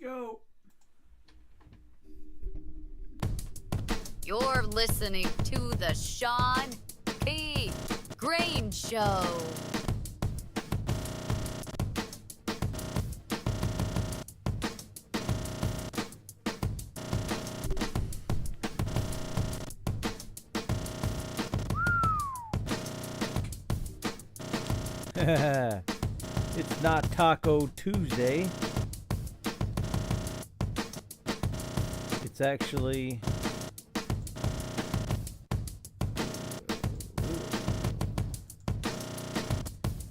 go. You're listening to the Shawn P. Greene Show. It's not Taco Tuesday. It's actually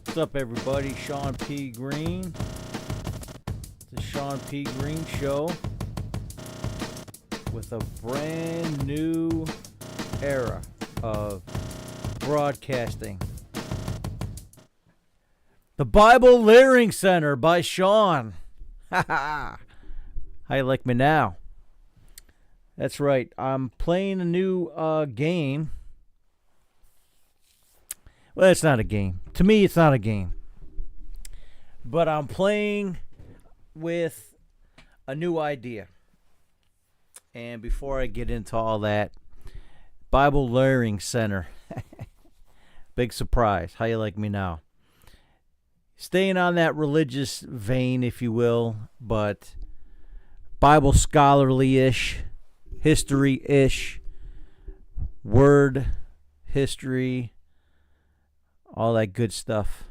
what's up, everybody? Shawn P. Greene. It's the Shawn P. Greene Show with a brand new era of broadcasting. The Bible Learning Center by Shawn. How you like me now? That's right. I'm playing a new game. Well, it's not a game. To me, it's not a game. But I'm playing with a new idea. And before I get into all that, Bible Learning Center. Big surprise. How you like me now? Staying on that religious vein, if you will, but Bible scholarly-ish, history-ish, word history, all that good stuff.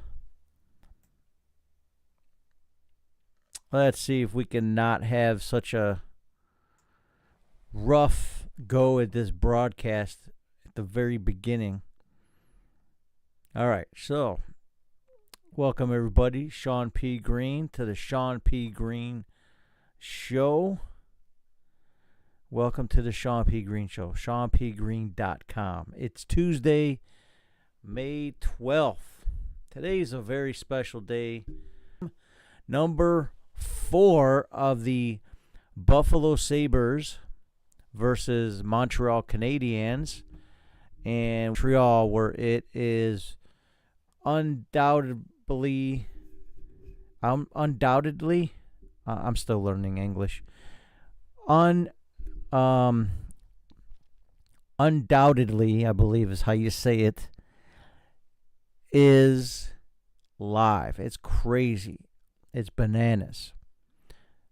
Let's see if we can not have such a rough go at this broadcast at the very beginning. All right, so welcome, everybody. Shawn P. Greene to the Shawn P. Greene Show. Welcome to the Shawn P. Greene Show. ShawnPGreene.com. It's Tuesday, May 12th. Today's a very special day. Number 4 of the Buffalo Sabres versus Montreal Canadiens. And Montreal, where it is undoubtedly, I'm still learning English. Undoubtedly, I believe is how you say it, is live. It's crazy. It's bananas.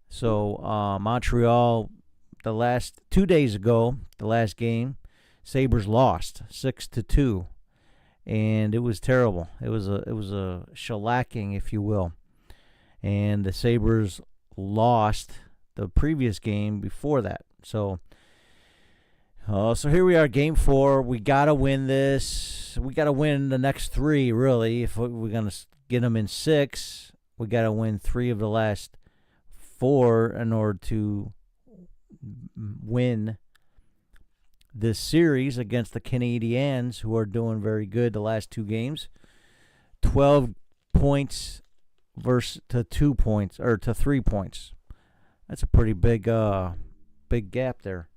So Montreal, the last 2 days ago, the last game, Sabres lost 6-2. And it was terrible. It was a shellacking, if you will. And the Sabres lost the previous game before that. So here we are, game 4. We got to win this. We got to win the next 3, really. If we're going to get them in 6, we got to win 3 of the last 4 in order to win this series against the Canadiens, who are doing very good the last 2 games. 12 points versus to 2 points, or to 3 points. That's a pretty big gap there.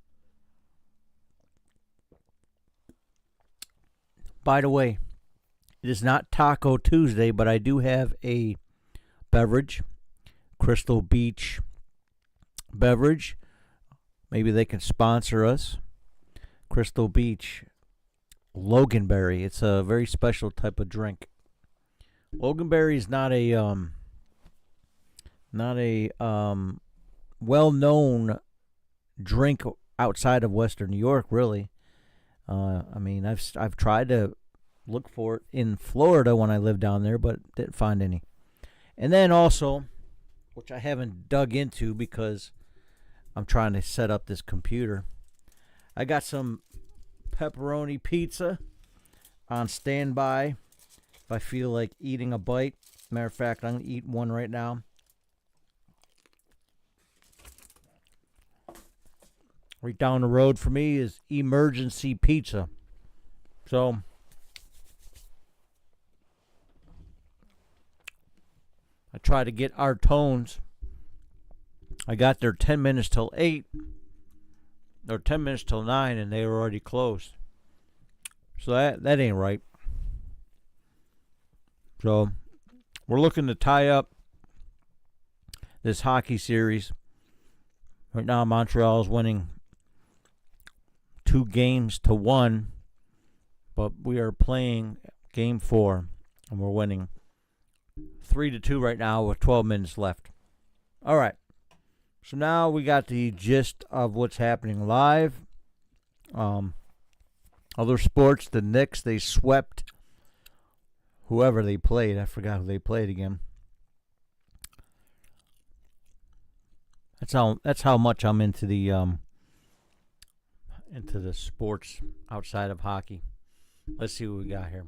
By the way, it is not Taco Tuesday, but I do have a beverage, Crystal Beach beverage. Maybe they can sponsor us. Crystal Beach Loganberry. It's a very special type of drink. Loganberry is not a well-known drink outside of Western New York, really. I mean, I've tried to look for it in Florida when I lived down there, but didn't find any. And then also, which I haven't dug into because I'm trying to set up this computer, I got some pepperoni pizza on standby if I feel like eating a bite. Matter of fact, I'm going to eat one right now. Right down the road for me is Emergency Pizza. So I try to get our tones. I got there 10 minutes till 8. Or 10 minutes till 9, and they were already closed. So that ain't right. So we're looking to tie up this hockey series Right now, Montreal is winning 2-1, but we are playing game 4, and we're winning 3-2 right now with 12 minutes left. All right. So now we got the gist of what's happening live. Other sports, the Knicks, they swept whoever they played. I forgot who they played again. That's how much I'm into the sports outside of hockey. Let's see what we got here.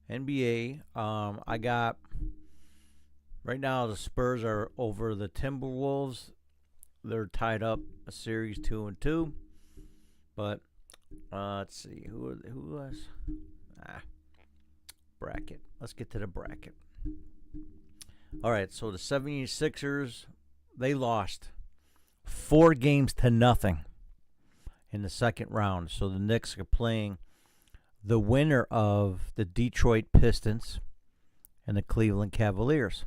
NBA. I got right now the Spurs are over the Timberwolves. They're tied up a series 2-2. But let's see who was bracket. Let's get to the bracket. All right, so the 76ers, they lost 4-0 in the second round. So the Knicks are playing the winner of the Detroit Pistons and the Cleveland Cavaliers.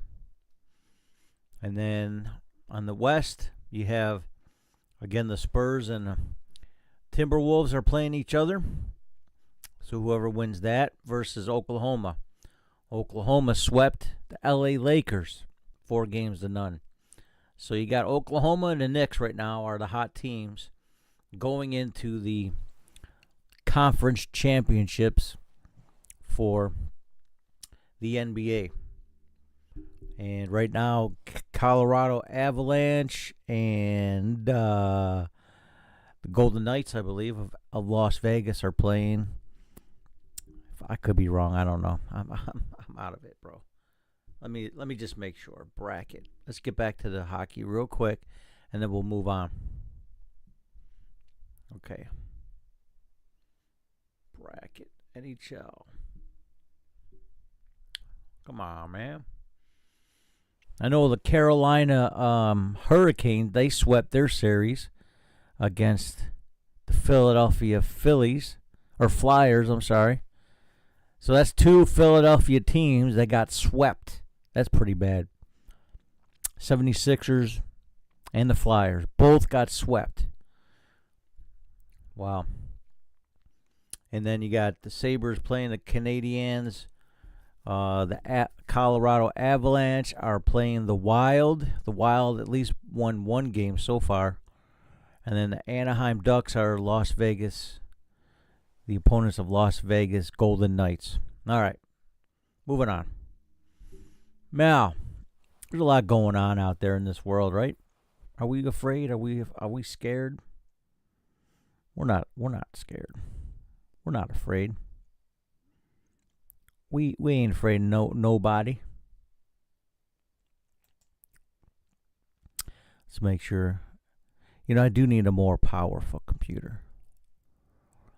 And then on the West, you have, again, the Spurs and the Timberwolves are playing each other. So whoever wins that versus Oklahoma. Oklahoma swept the LA Lakers 4-0. So you got Oklahoma and the Knicks right now are the hot teams going into the conference championships for the NBA. And right now, Colorado Avalanche and the Golden Knights, I believe, of Las Vegas are playing. I could be wrong. I don't know. I'm out of it, bro. Let me just make sure. Bracket. Let's get back to the hockey real quick, and then we'll move on. Okay. Bracket. NHL. Come on, man. I know the Carolina Hurricanes, they swept their series against the Philadelphia Phillies, or Flyers, I'm sorry. So that's 2 Philadelphia teams that got swept. That's pretty bad. 76ers and the Flyers both got swept. Wow. And then you got the Sabres playing the Canadiens. The Colorado Avalanche are playing the Wild. The Wild at least won 1 game so far. And then the Anaheim Ducks are Las Vegas. The opponents of Las Vegas Golden Knights. All right. Moving on. Now, there's a lot going on out there in this world, right? Are we afraid? Are we scared? We're not scared. We're not afraid. We ain't afraid of nobody. Let's make sure. I do need a more powerful computer.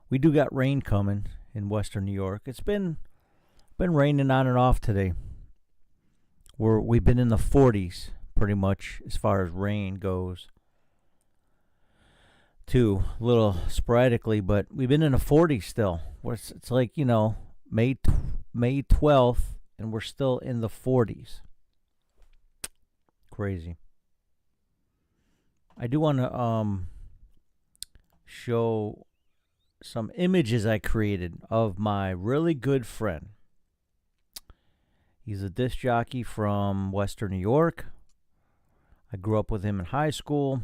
We do got rain coming in western New York. It's been raining on and off today. We've been in the 40s pretty much as far as rain goes. Too, a little sporadically, but we've been in the 40s still. It's like, May 12th, and we're still in the 40s. Crazy. I do want to show some images I created of my really good friend. He's a disc jockey from Western New York. I grew up with him in high school.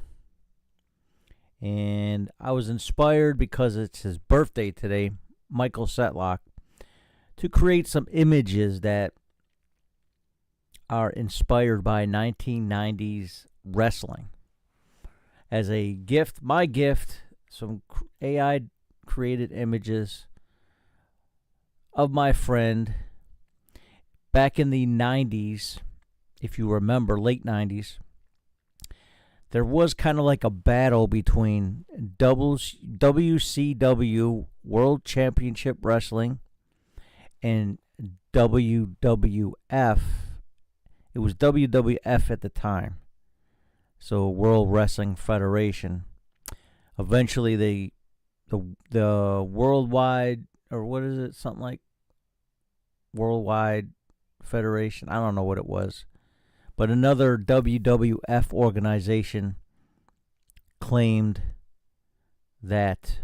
And I was inspired because it's his birthday today, Michael Setlock, to create some images that are inspired by 1990s wrestling. As a gift, my gift, some AI created images of my friend back in the 90s, if you remember, late 90s. There was kind of like a battle between WCW World Championship Wrestling and WWF. It was WWF at the time. So World Wrestling Federation. Eventually the worldwide, or what is it? Something like Worldwide Federation. I don't know what it was. But another WWF organization claimed that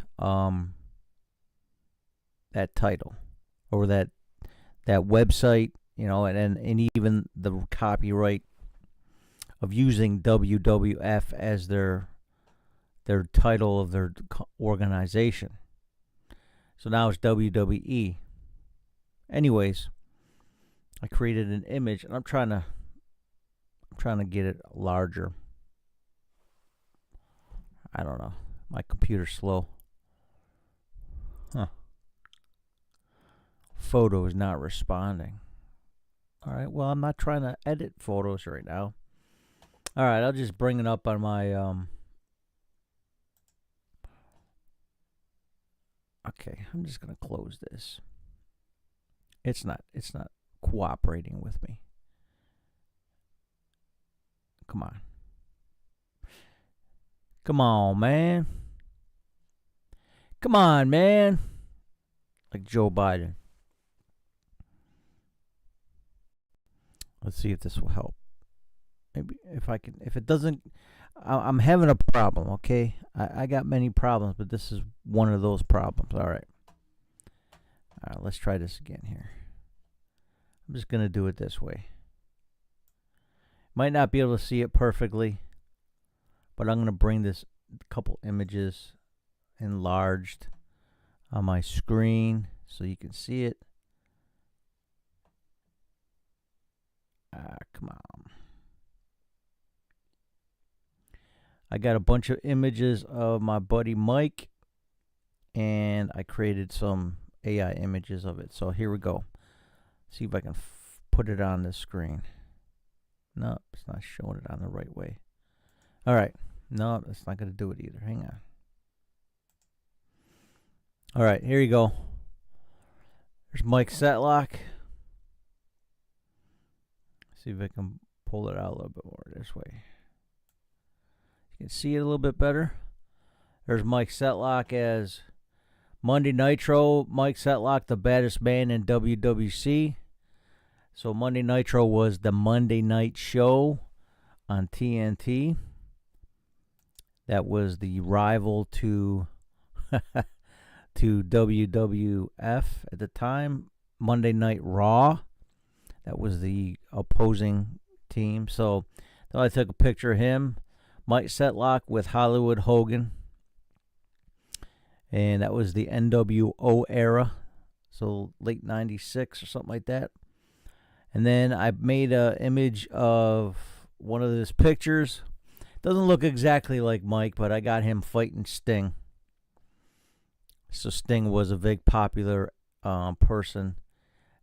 that title or that website, and even the copyright of using WWF as their title of their organization. So now it's WWE. Anyways, I created an image, and I'm trying to get it larger. I don't know. My computer's slow. Huh. Photo is not responding. All right. Well, I'm not trying to edit photos right now. All right. I'll just bring it up on my Okay. I'm just gonna close this. It's not cooperating with me. Come on. Come on, man. Come on, man. Like Joe Biden. Let's see if this will help. Maybe if I can. If it doesn't, I'm having a problem, okay? I got many problems, but this is one of those problems. All right. All right, let's try this again here. I'm just going to do it this way. Might not be able to see it perfectly, but I'm going to bring this couple images enlarged on my screen so you can see it. Come on. I got a bunch of images of my buddy Mike, and I created some AI images of it. So here we go. See if I can put it on the screen. No, it's not showing it on the right way. All right. No, it's not going to do it either. Hang on. All right, here you go. There's Mike Setlock. See if I can pull it out a little bit more this way. You can see it a little bit better. There's Mike Setlock as Monday Nitro. Mike Setlock, the baddest man in WWC. So Monday Nitro was the Monday night show on TNT. That was the rival to WWF at the time. Monday Night Raw. That was the opposing team. So then I took a picture of him. Mike Setlock with Hollywood Hogan. And that was the NWO era. So late 96 or something like that. And then I made an image of one of his pictures. Doesn't look exactly like Mike, but I got him fighting Sting. So Sting was a big popular person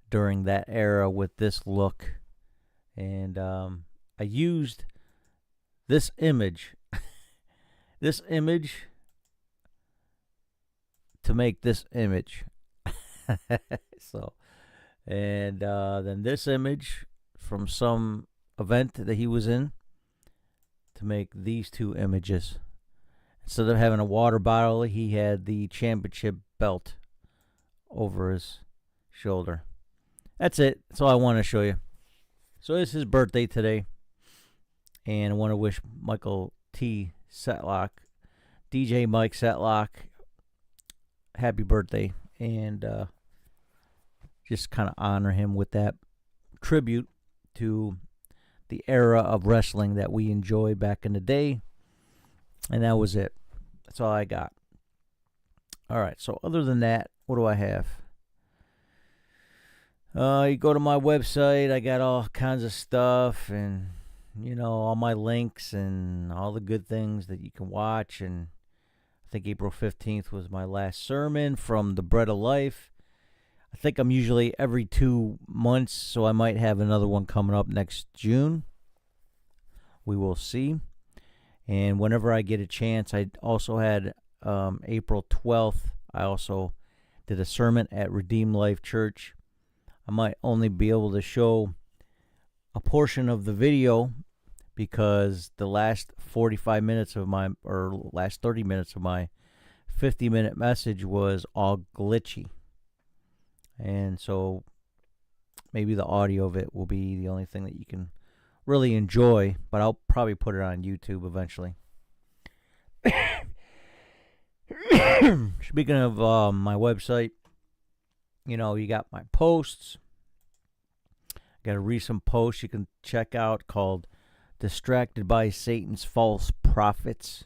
during that era with this look. And I used this image, to make this image. So, and then this image from some event that he was in to make these two images. Instead of having a water bottle, he had the championship belt over his shoulder. That's it. That's all I want to show you. So it's his birthday today. And I want to wish Michael T. Setlock, DJ Mike Setlock, happy birthday. And just kind of honor him with that tribute to the era of wrestling that we enjoyed back in the day. And that was it. That's all I got. All right. So other than that, what do I have? You go to my website. I got all kinds of stuff and, all my links and all the good things that you can watch. And I think April 15th was my last sermon from the Bread of Life. I think I'm usually every 2 months, so I might have another one coming up next June. We will see. And whenever I get a chance, I also had April 12th, I also did a sermon at Redeemed Life Church. I might only be able to show a portion of the video because the last 45 minutes of my, or last 30 minutes of my 50-minute message was all glitchy. And so maybe the audio of it will be the only thing that you can really enjoy, but I'll probably put it on YouTube eventually. Speaking of my website, you got my posts. Got a recent post you can check out called Distracted by Satan's False Prophets.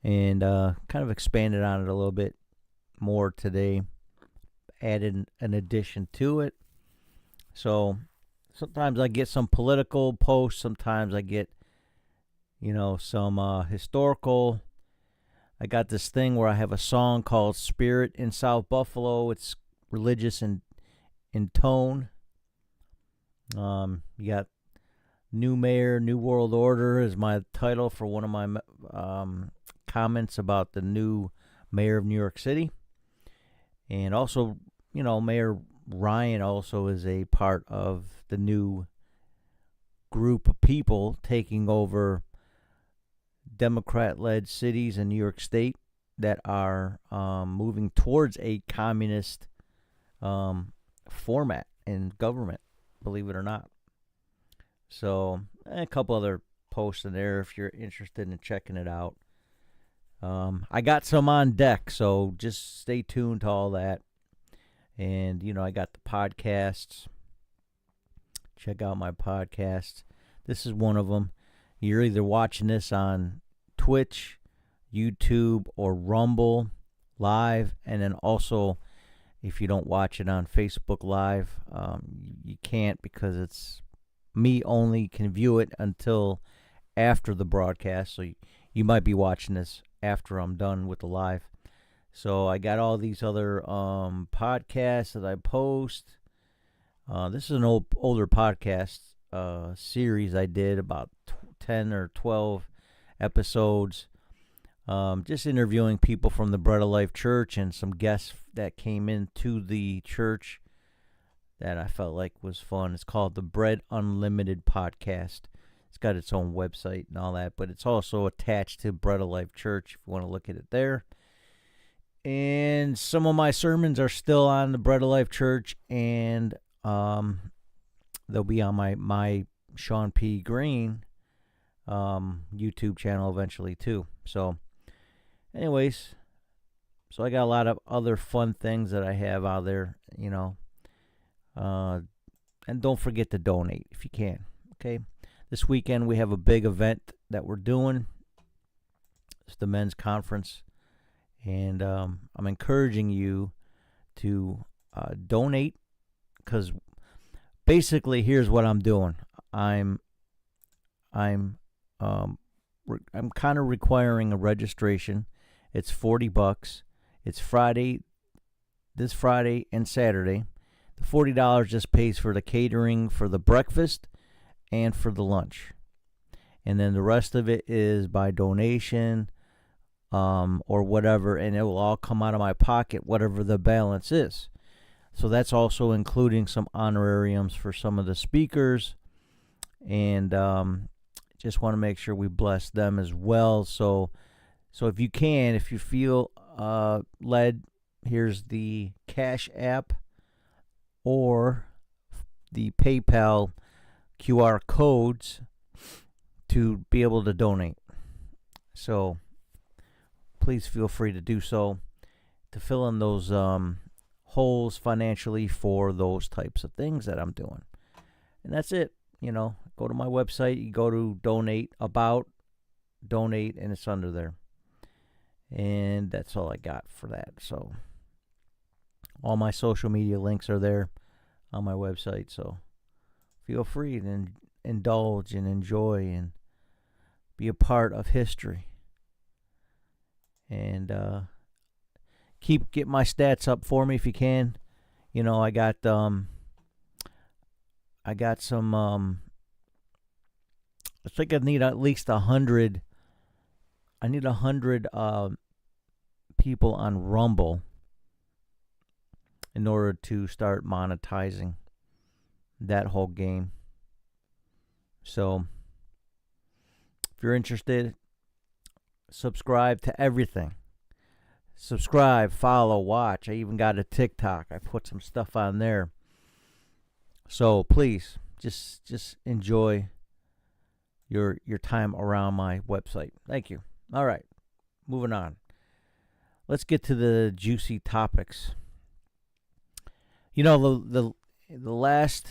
And kind of expanded on it a little bit more today. Added an addition to it. So sometimes I get some political posts. Sometimes I get, some historical. I got this thing where I have a song called Spirit in South Buffalo. It's religious in tone. You got New Mayor, New World Order is my title for one of my comments about the new mayor of New York City. And also, Mayor Ryan also is a part of the new group of people taking over Democrat-led cities in New York State that are moving towards a communist format in government, believe it or not. So, a couple other posts in there if you're interested in checking it out. I got some on deck, so just stay tuned to all that. And, I got the podcasts. Check out my podcasts. This is one of them. You're either watching this on Twitch, YouTube, or Rumble Live. And then also, if you don't watch it on Facebook Live, you can't because it's me only can view it until after the broadcast. So you might be watching this after I'm done with the live. So I got all these other podcasts that I post. This is an older podcast series I did, about 10 or 12 episodes. Just interviewing people from the Bread of Life Church and some guests that came into the church that I felt like was fun. It's called the Bread Unlimited Podcast. It's got its own website and all that, but it's also attached to Bread of Life Church if you want to look at it there. And some of my sermons are still on the Bread of Life Church, and they'll be on my Shawn P. Greene YouTube channel eventually too. So anyways, so I got a lot of other fun things that I have out there, and don't forget to donate if you can. Okay, this weekend we have a big event that we're doing. It's the men's conference, and I'm encouraging you to donate, because basically here's what I'm doing. I'm kind of requiring a registration. It's $40. It's this Friday and Saturday. The $40 just pays for the catering for the breakfast and for the lunch. And then the rest of it is by donation or whatever, and it will all come out of my pocket, whatever the balance is. So that's also including some honorariums for some of the speakers, and just want to make sure we bless them as well. So if you can, if you feel led, here's the Cash App or the PayPal QR codes to be able to donate. So please feel free to do so, to fill in those holes financially for those types of things that I'm doing. And that's it. Go to my website, you go to donate, and it's under there. And that's all I got for that. So all my social media links are there on my website. So feel free to indulge and enjoy and be a part of history. And get my stats up for me if you can. I got some. I think I need at least 100. I need 100 people on Rumble in order to start monetizing that whole game. So if you're interested, subscribe to everything. Subscribe, follow, watch. I even got a TikTok. I put some stuff on there. So please, just enjoy your time around my website. Thank you. All right, moving on. Let's get to the juicy topics. You know, the last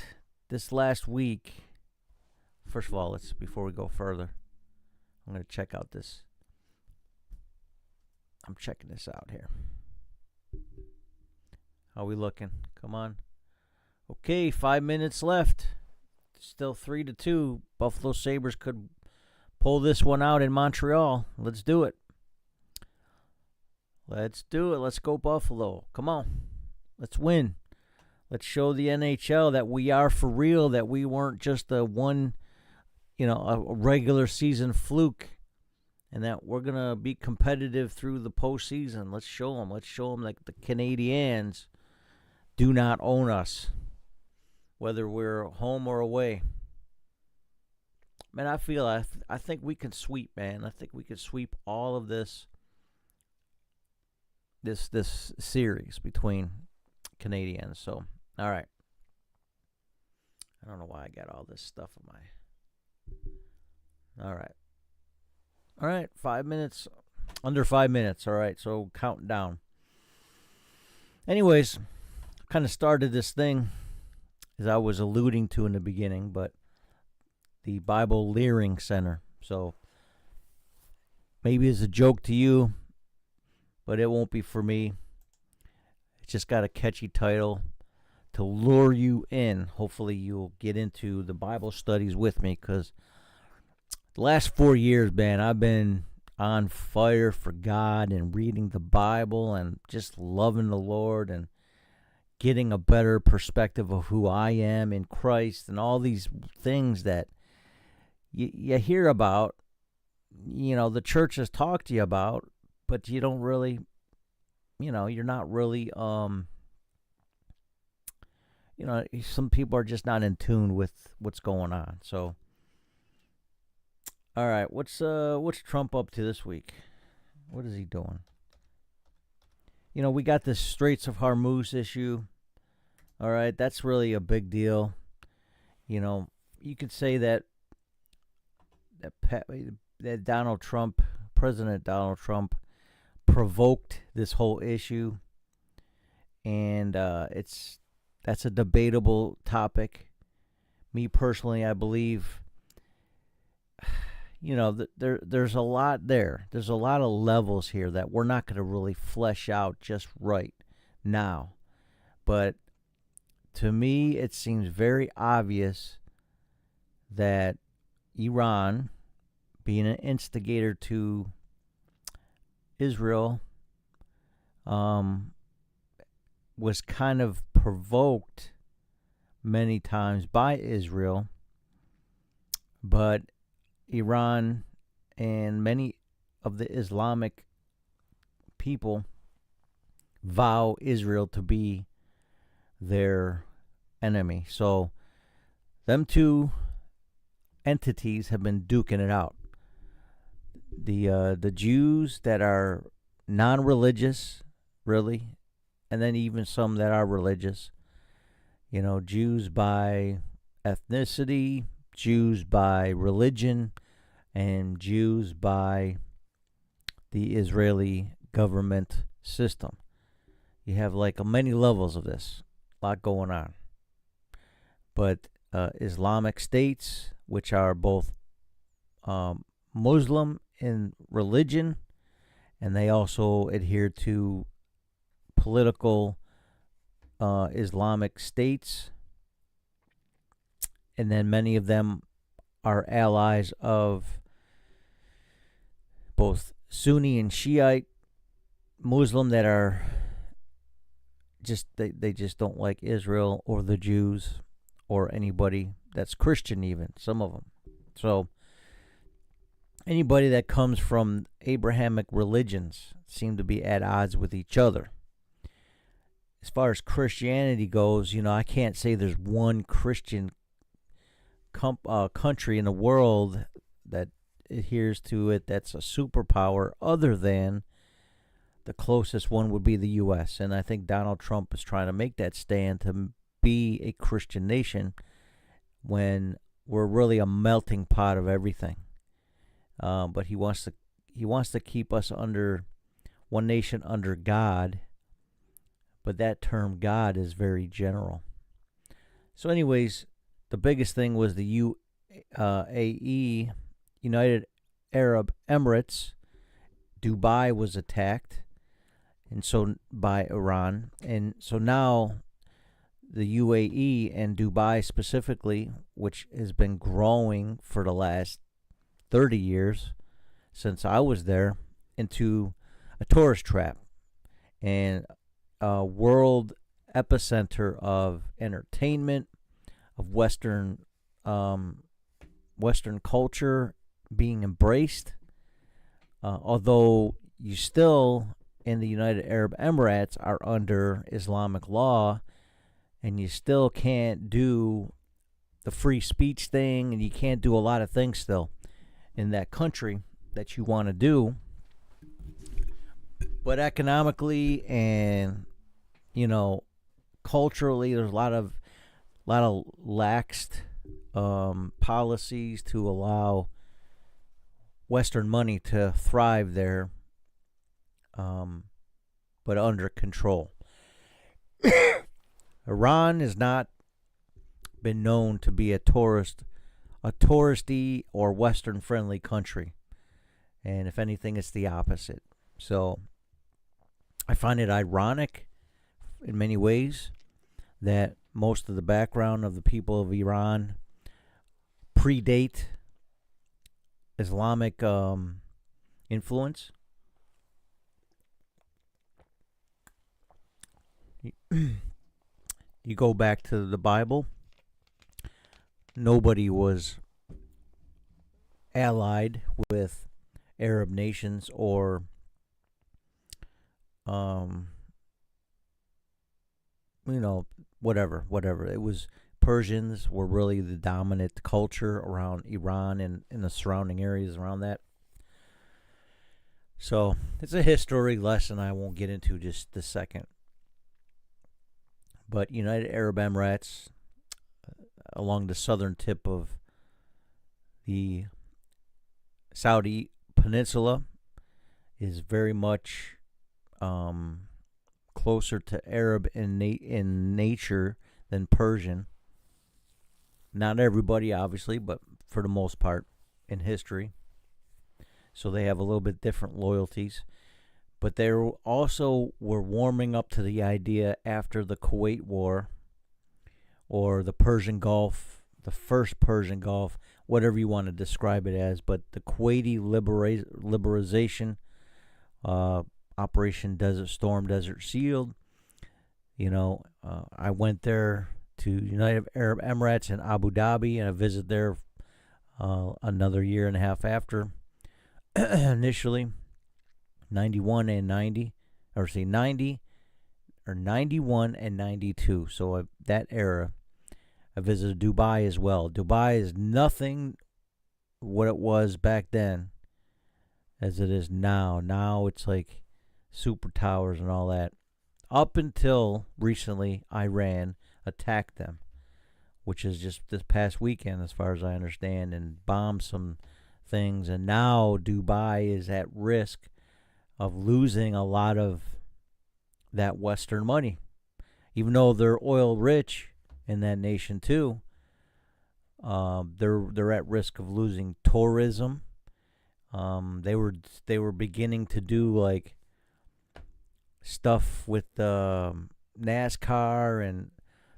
this last week. First of all, let's before we go further, I'm gonna check out this. I'm checking this out here. How we looking? Come on. Okay, 5 minutes left. Still 3-2. Buffalo Sabres could pull this one out in Montreal. Let's do it. Let's do it. Let's go Buffalo. Come on. Let's win. Let's show the NHL that we are for real, that we weren't just a regular season fluke, and that we're going to be competitive through the postseason. Let's show them. Let's show them that the Canadiens do not own us, whether we're home or away. Man, I think we can sweep, man. I think we can sweep all of this series between Canadians. So, all right. I don't know why I got all this stuff in my. All right. All right, 5 minutes, under 5 minutes. All right, so counting down. Anyways, kind of started this thing, as I was alluding to in the beginning, but the Bible Learing Center. So maybe it's a joke to you, but it won't be for me. It's just got a catchy title to lure you in. Hopefully you'll get into the Bible studies with me, because the last 4 years, man, I've been on fire for God and reading the Bible and just loving the Lord and getting a better perspective of who I am in Christ and all these things that you hear about, the churches talk to you about, but you don't really, you're not really, some people are just not in tune with what's going on. So, all right, what's Trump up to this week? What is he doing? We got this Straits of Hormuz issue. All right, that's really a big deal. You could say that Donald Trump, President Donald Trump, provoked this whole issue, and that's a debatable topic. Me personally, I believe. There's a lot there. There's a lot of levels here that we're not going to really flesh out just right now. But to me, it seems very obvious that Iran, being an instigator to Israel, was kind of provoked many times by Israel, but Iran and many of the Islamic people vow Israel to be their enemy. So them two entities have been duking it out. The Jews that are non-religious, really, and then even some that are religious. Jews by ethnicity, Jews by religion, and Jews by the Israeli government system. You have many levels of this, a lot going on. But Islamic states, which are both Muslim in religion, and they also adhere to political Islamic states, and then many of them are allies of both Sunni and Shiite Muslim that are they just don't like Israel or the Jews or anybody that's Christian, even some of them. So anybody that comes from Abrahamic religions seem to be at odds with each other. As far as Christianity goes, I can't say there's one Christian country in the world that adheres to it that's a superpower, other than the closest one would be the U.S. And I think Donald Trump is trying to make that stand to be a Christian nation when we're really a melting pot of everything. But he wants to keep us under one nation under God, but that term God is very general. So, anyways, the biggest thing was the UAE, United Arab Emirates. Dubai was attacked, and so by Iran, and so now the UAE and Dubai specifically, which has been growing for the last 30 years since I was there, into a tourist trap and a world epicenter of entertainment, of um, Western culture being embraced. Although you still in the United Arab Emirates are under Islamic law, and you still can't do the free speech thing, and you can't do a lot of things still in that country that you want to do. But economically and culturally, there's a lot of laxed policies to allow Western money to thrive there, but under control. Iran has not been known to be a touristy or Western friendly country, and if anything, it's the opposite. So I find it ironic in many ways that most of the background of the people of Iran predate Islamic influence. You go back to the Bible, nobody was allied with Arab nations or um whatever. It was Persians were really the dominant culture around Iran and in the surrounding areas around that. So it's a history lesson I won't get into just this second. But United Arab Emirates, along the southern tip of the Saudi Peninsula, is very much closer to Arab in nature than Persian. Not everybody, obviously, but for the most part in history. So they have a little bit different loyalties. But they also were warming up to the idea after the Kuwait War or the Persian Gulf, the first Persian Gulf, whatever you want to describe it as. But the Kuwaiti liberalization, Operation Desert Storm, Desert Shield. I went there to United Arab Emirates in Abu Dhabi, and I visited there another year and a half after. Initially, 91 and 90, or say 90, or 91 and 92. So that era, I visited Dubai as well. Dubai is nothing what it was back then as it is now. Now it's like super towers and all that. Up until recently, Iran attacked them, which is just this past weekend, as far as I understand, and bombed some things. And now Dubai is at risk of losing a lot of that Western money, even though they're oil rich in that nation too. They're at risk of losing tourism. They were beginning to do like stuff with NASCAR, and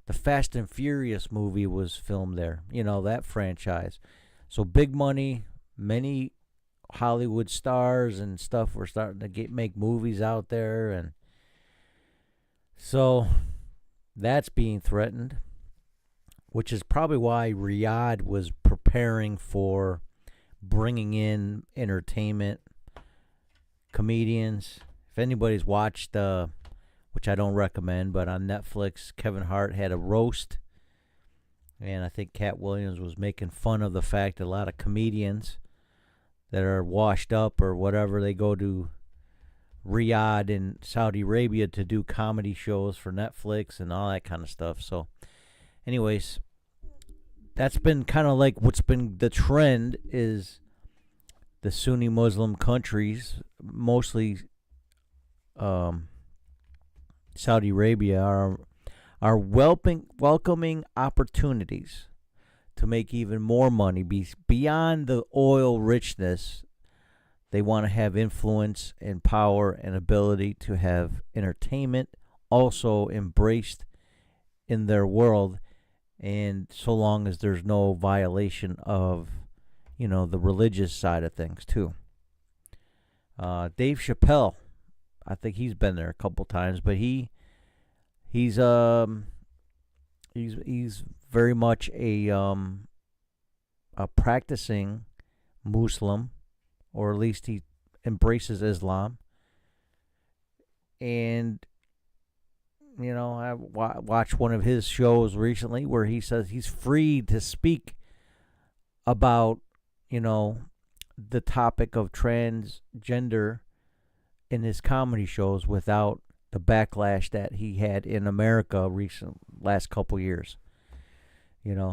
the Fast and Furious movie was filmed there. That franchise. So big money, many Hollywood stars and stuff were starting to make movies out there, and so that's being threatened, which is probably why Riyadh was preparing for bringing in entertainment, comedians. If anybody's watched, which I don't recommend, but on Netflix, Kevin Hart had a roast, and I think Cat Williams was making fun of the fact that a lot of comedians that are washed up or whatever, they go to Riyadh in Saudi Arabia to do comedy shows for Netflix and all that kind of stuff. So, anyways, that's been kind of like what's been the trend is the Sunni Muslim countries, mostly um, Saudi Arabia, are welcoming opportunities to make even more money beyond the oil richness. They want to have influence and power and ability to have entertainment also embraced in their world, and so long as there's no violation of, the religious side of things too. Dave Chappelle, I think he's been there a couple times, but he's he's very much a practicing Muslim, or at least he embraces Islam. And I watched one of his shows recently where he says he's free to speak about, the topic of transgender in his comedy shows without the backlash that he had in America last couple years.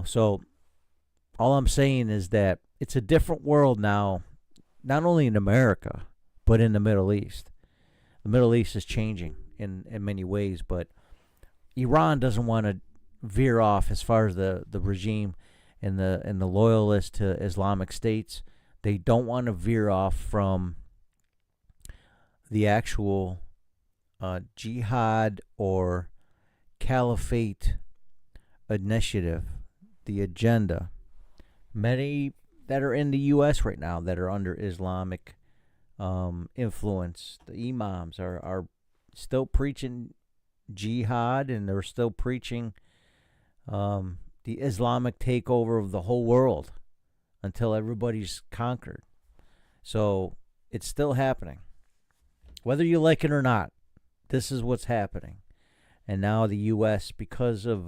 So all I'm saying is that it's a different world now, not only in America, but in the Middle East. The Middle East is changing in many ways, but Iran doesn't want to veer off as far as the regime and the loyalists to Islamic states. They don't want to veer off from the actual jihad or caliphate initiative, the agenda. Many that are in the U.S. right now that are under Islamic influence, the imams are still preaching jihad, and they're still preaching the Islamic takeover of the whole world until everybody's conquered. So it's still happening. Whether you like it or not, this is what's happening. And now the U.S., because of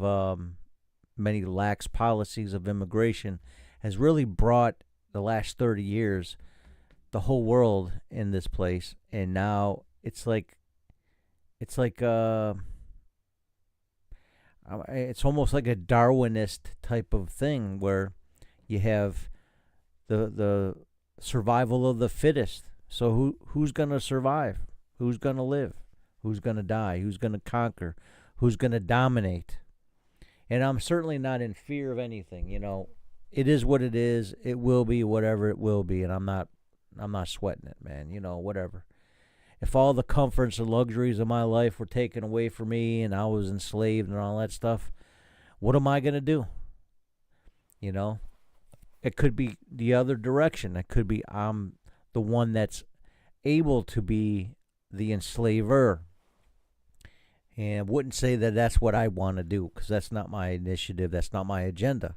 many lax policies of immigration, has really brought the last 30 years the whole world in this place. And now it's like it's almost like a Darwinist type of thing where you have the survival of the fittest. So who's going to survive? Who's going to live? Who's going to die? Who's going to conquer? Who's going to dominate? And I'm certainly not in fear of anything. It is what it is. It will be whatever it will be, and I'm not sweating it, man. Whatever. If all the comforts and luxuries of my life were taken away from me and I was enslaved and all that stuff, what am I going to do? It could be the other direction. It could be I'm the one that's able to be the enslaver. And I wouldn't say that that's what I want to do, because that's not my initiative. That's not my agenda.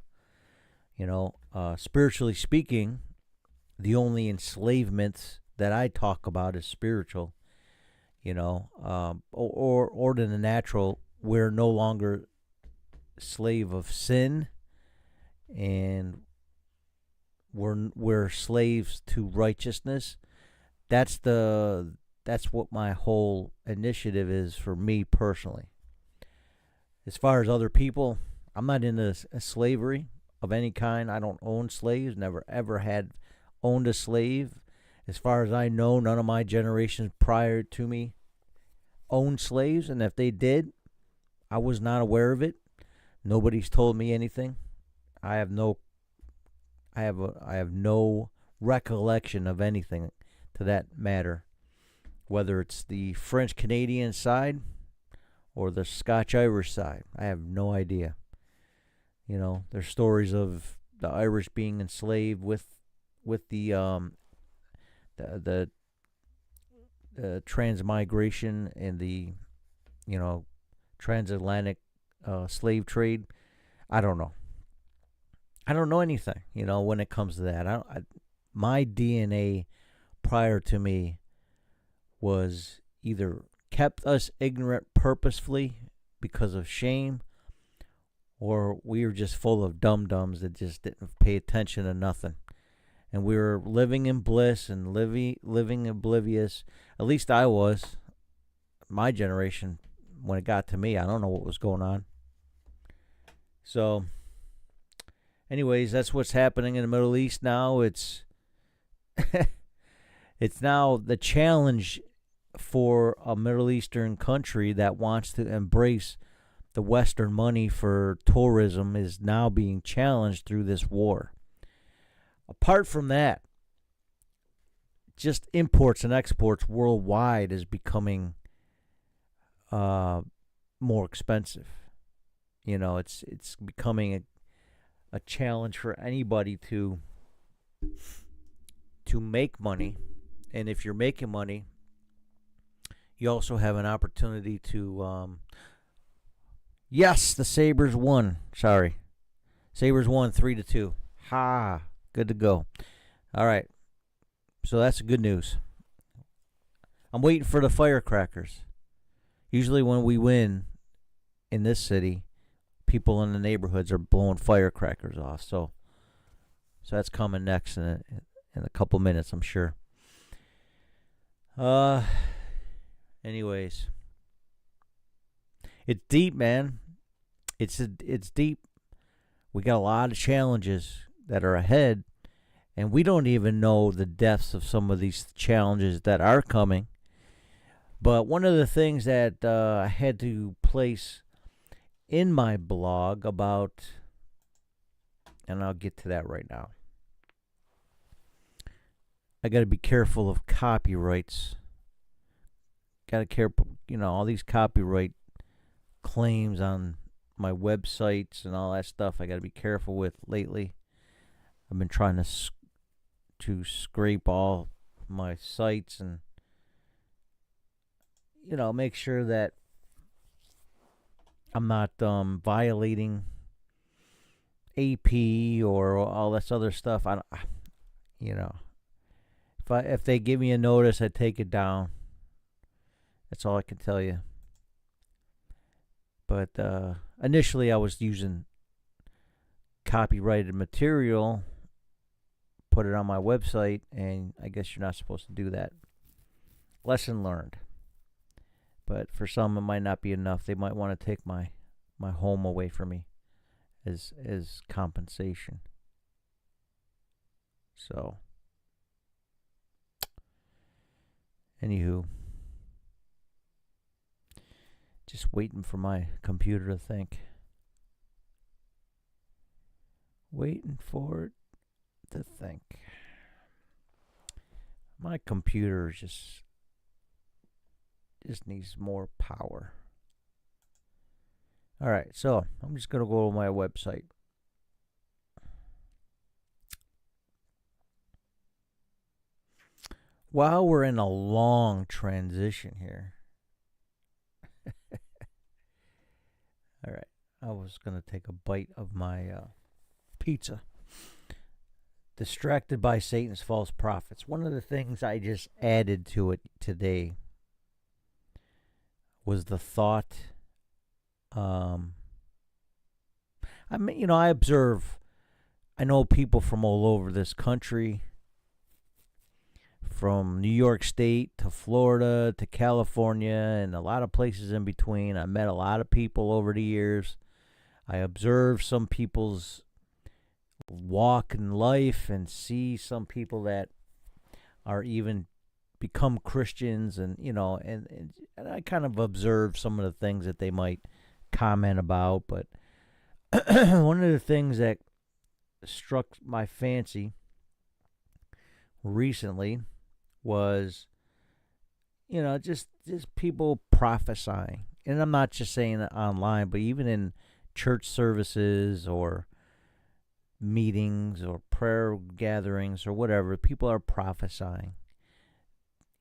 Spiritually speaking, the only enslavement that I talk about is spiritual. Or in the natural, we're no longer slave of sin, and we're slaves to righteousness. That's what my whole initiative is for me personally. As far as other people, I'm not into slavery of any kind. I don't own slaves. Never ever had owned a slave. As far as I know, none of my generations prior to me owned slaves, and if they did, I was not aware of it. Nobody's told me anything. I have no recollection of anything to that matter, whether it's the French Canadian side or the Scotch Irish side. I have no idea. There's stories of the Irish being enslaved with the transmigration and the transatlantic slave trade. I don't know. I don't know anything, when it comes to that. My DNA prior to me was either kept us ignorant purposefully because of shame, or we were just full of dum-dums that just didn't pay attention to nothing. And we were living in bliss and living oblivious. At least I was. My generation, when it got to me, I don't know what was going on. So, anyways, that's what's happening in the Middle East now. It's now the challenge for a Middle Eastern country that wants to embrace the Western money for tourism is now being challenged through this war. Apart from that, just imports and exports worldwide is becoming more expensive. It's becoming a challenge for anybody to make money, and if you're making money, you also have an opportunity to. Yes, the Sabres won. Sorry, Sabres won 3-2. Ha, good to go. All right, so that's good news. I'm waiting for the firecrackers. Usually, when we win in this city, people in the neighborhoods are blowing firecrackers off. So that's coming next in a couple minutes, I'm sure. Anyways, it's deep, man. It's deep. We got a lot of challenges that are ahead, and we don't even know the depths of some of these challenges that are coming. But one of the things that I had to place in my blog about, and I'll get to that right now. I got to be careful of copyrights. Got to care, all these copyright claims on my websites and all that stuff. I got to be careful with lately. I've been trying to scrape all my sites and make sure that I'm not violating AP or all this other stuff. If they give me a notice, I take it down. That's all I can tell you. But initially, I was using copyrighted material, put it on my website, and I guess you're not supposed to do that. Lesson learned. But for some, it might not be enough. They might want to take my home away from me as compensation. So, anywho, just waiting for my computer to think. Waiting for it to think. My computer just needs more power. All right, so I'm just going to go to my website. While we're in a long transition here. All right, I was going to take a bite of my pizza. Distracted by Satan's false prophets. One of the things I just added to it today was the thought. I observe. I know people from all over this country, from New York State to Florida to California and a lot of places in between. I met a lot of people over the years. I observe some people's walk in life and see some people that are even become Christians, and and I kind of observe some of the things that they might comment about. But one of the things that struck my fancy recently was just people prophesying. And I'm not just saying it online, but even in church services or meetings or prayer gatherings or whatever, people are prophesying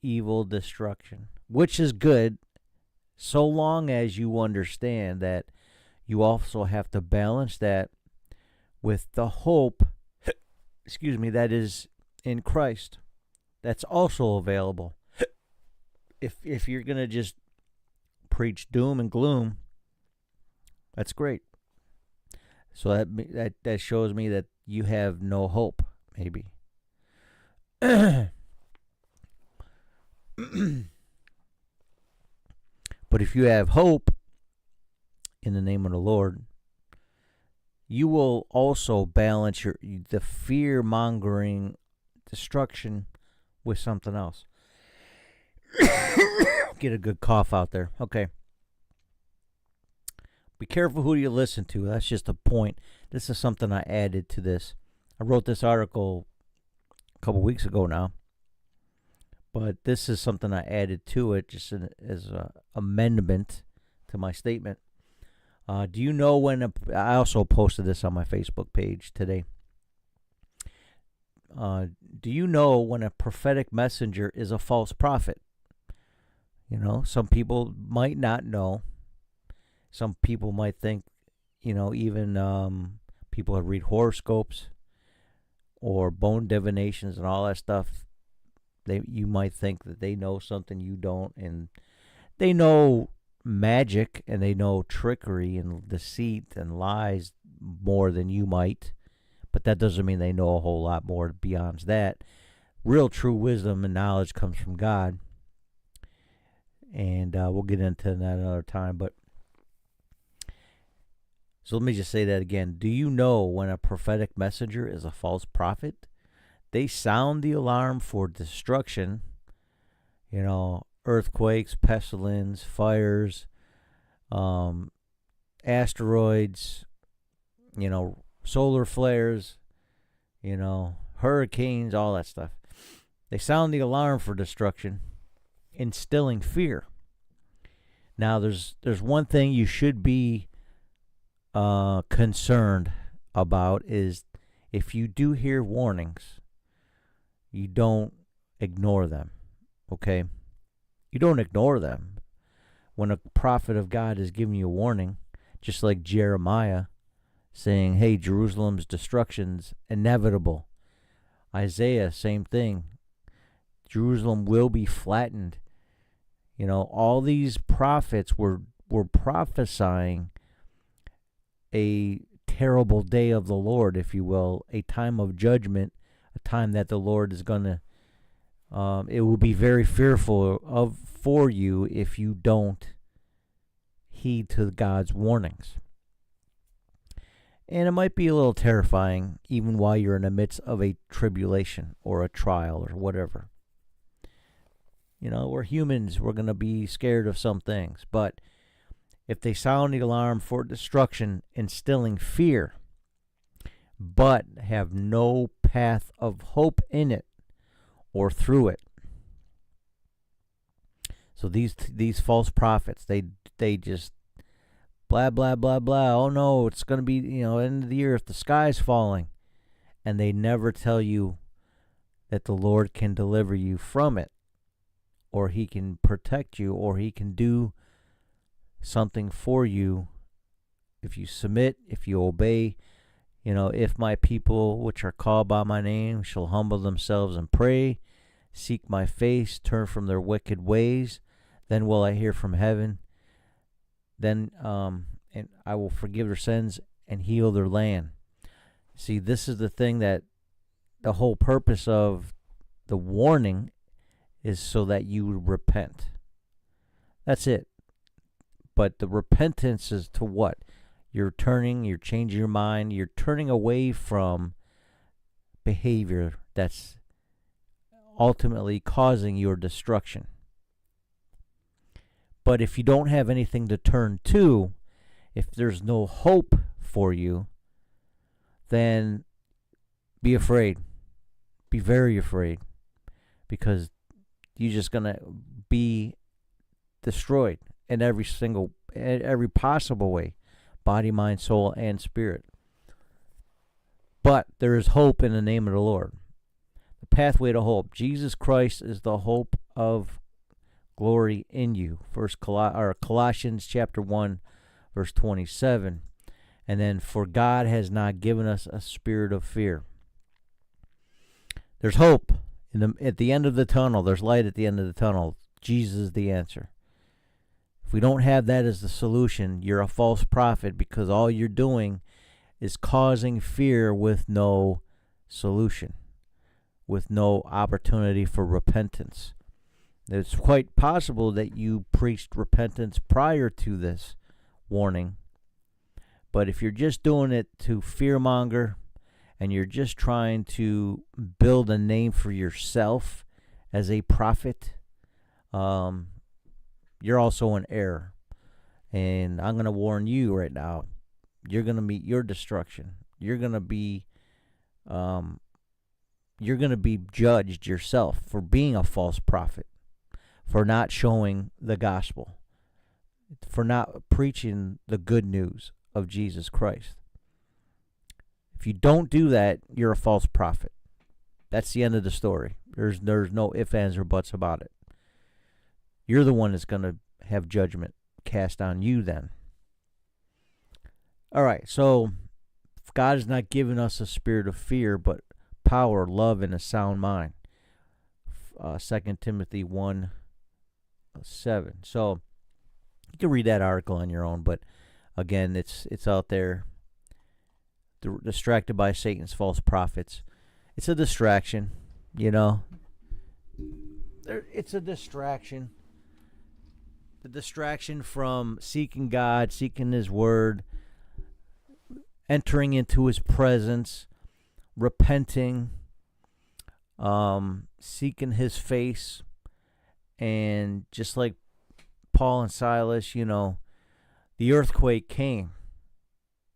evil destruction, which is good so long as you understand that you also have to balance that with the hope, that is in Christ. That's also available. If you're going to just preach doom and gloom, that's great. So that shows me that you have no hope, maybe. But if you have hope in the name of the Lord, you will also balance the fear mongering destruction with something else. Get a good cough out there. Okay. Be careful who you listen to. That's just a point. This is something I added to this. I wrote this article a couple weeks ago now, but this is something I added to it just as an amendment to my statement. Do you know when I also posted this on my Facebook page today. Do you know when a prophetic messenger is a false prophet? Some people might not know. Some people might think, even people that read horoscopes or bone divinations and all that stuff, you might think that they know something you don't, and they know magic and they know trickery and deceit and lies more than you might, but that doesn't mean they know a whole lot more beyond that. Real true wisdom and knowledge comes from God, and we'll get into that another time. But so let me just say that again. Do you know when a prophetic messenger is a false prophet? They sound the alarm for destruction, earthquakes, pestilence, fires, asteroids, solar flares, hurricanes, all that stuff. They sound the alarm for destruction, instilling fear. Now, there's one thing you should be concerned about is if you do hear warnings, you don't ignore them, okay? You don't ignore them. When a prophet of God is giving you a warning, just like Jeremiah saying, hey, Jerusalem's destruction's inevitable. Isaiah, same thing. Jerusalem will be flattened. All these prophets were prophesying a terrible day of the Lord, if you will, a time of judgment, a time that the Lord is going to, it will be very fearful for you if you don't heed to God's warnings. And it might be a little terrifying even while you're in the midst of a tribulation or a trial or whatever. We're humans. We're going to be scared of some things. But if they sound the alarm for destruction, instilling fear, but have no path of hope in it or through it. So these false prophets, they just blah, blah, blah, blah. Oh, no, it's going to be, end of the earth, the sky's falling. And they never tell you that the Lord can deliver you from it, or he can protect you, or he can do something for you if you submit, if you obey. If my people, which are called by my name, shall humble themselves and pray, seek my face, turn from their wicked ways, then will I hear from heaven. Then and I will forgive their sins and heal their land. See, this is the thing, that the whole purpose of the warning is so that you repent. That's it. But the repentance is to what? You're changing your mind, you're turning away from behavior that's ultimately causing your destruction. But if you don't have anything to turn to, if there's no hope for you, then be afraid. Be very afraid, because you're just going to be destroyed in every possible way, body, mind, soul, and spirit. But there is hope in the name of the Lord. The pathway to hope. Jesus Christ is the hope of glory in you. Colossians chapter 1, verse 27. And then, for God has not given us a spirit of fear. There's hope at the end of the tunnel. There's light at the end of the tunnel. Jesus is the answer. If we don't have that as the solution, you're a false prophet, because all you're doing is causing fear with no solution, with no opportunity for repentance. It's quite possible that you preached repentance prior to this warning, But if you're just doing it to fearmonger and you're just trying to build a name for yourself as a prophet, you're also in error. And I'm going to warn you right now, you're going to meet your destruction. You're going to be judged yourself for being a false prophet, for not showing the gospel, for not preaching the good news of Jesus Christ. If you don't do that, you're a false prophet. That's the end of the story. There's no ifs, ands, or buts about it. You're the one that's going to have judgment cast on you then. All right, so God has not given us a spirit of fear, but power, love, and a sound mind. 2 Timothy 1:7. So you can read that article on your own, but again, it's out there. Distracted by Satan's false prophets. It's a distraction, you know. It's a distraction. The distraction from seeking God, seeking His Word, entering into His presence, repenting, seeking His face, and just like Paul and Silas, you know, the earthquake came,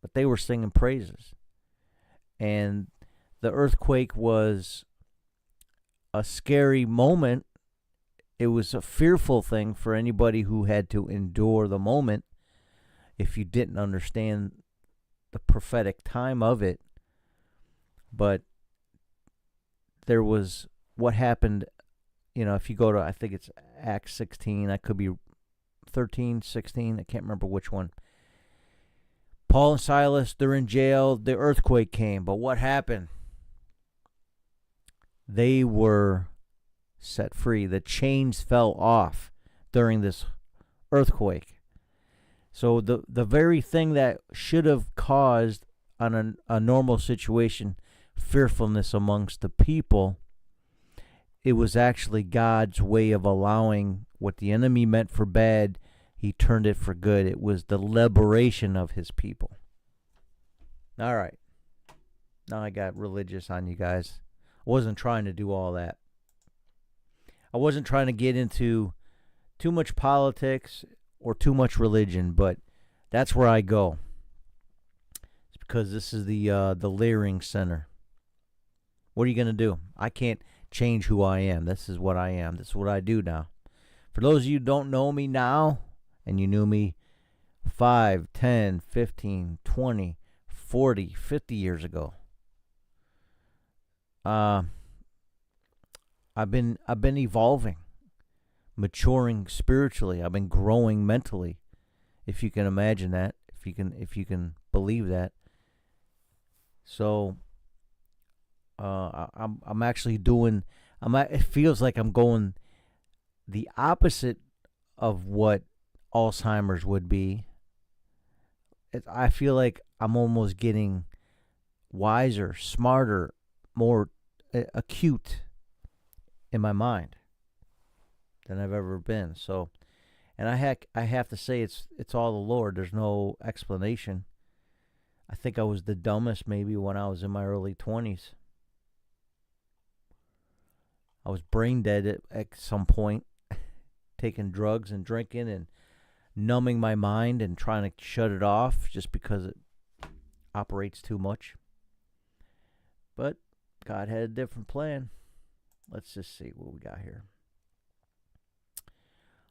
but they were singing praises. And the earthquake was a scary moment. It was a fearful thing for anybody who had to endure the moment if you didn't understand the prophetic time of it. But there was what happened, you know, if you go to, I think it's Acts 16, I could be 13, 16, I can't remember which one. Paul and Silas, they're in jail. The earthquake came. But what happened? They were set free. The chains fell off during this earthquake. So the very thing that should have caused on a normal situation fearfulness amongst the people, it was actually God's way of allowing what the enemy meant for bad, He turned it for good. It was the liberation of His people. All right. Now I got religious on you guys. I wasn't trying to do all that. I wasn't trying to get into too much politics or too much religion, but that's where I go. It's because this is the Leering Center. What are you going to do? I can't change who I am. This is what I am. This is what I do now. For those of you who don't know me now, and you knew me 5, 10, 15, 20, 40, 50 years ago, I've been evolving, maturing spiritually. I've been growing mentally, if you can imagine that, if you can believe that. So I'm actually doing. It feels like I'm going the opposite of what Alzheimer's would be. I feel like I'm almost getting wiser, smarter, more acute in my mind than I've ever been. So, and I have to say it's all the Lord. There's no explanation. I think I was the dumbest maybe when I was in my early 20s. I was brain dead at some point, taking drugs and drinking and numbing my mind and trying to shut it off just because it operates too much. But God had a different plan. Let's just see what we got here.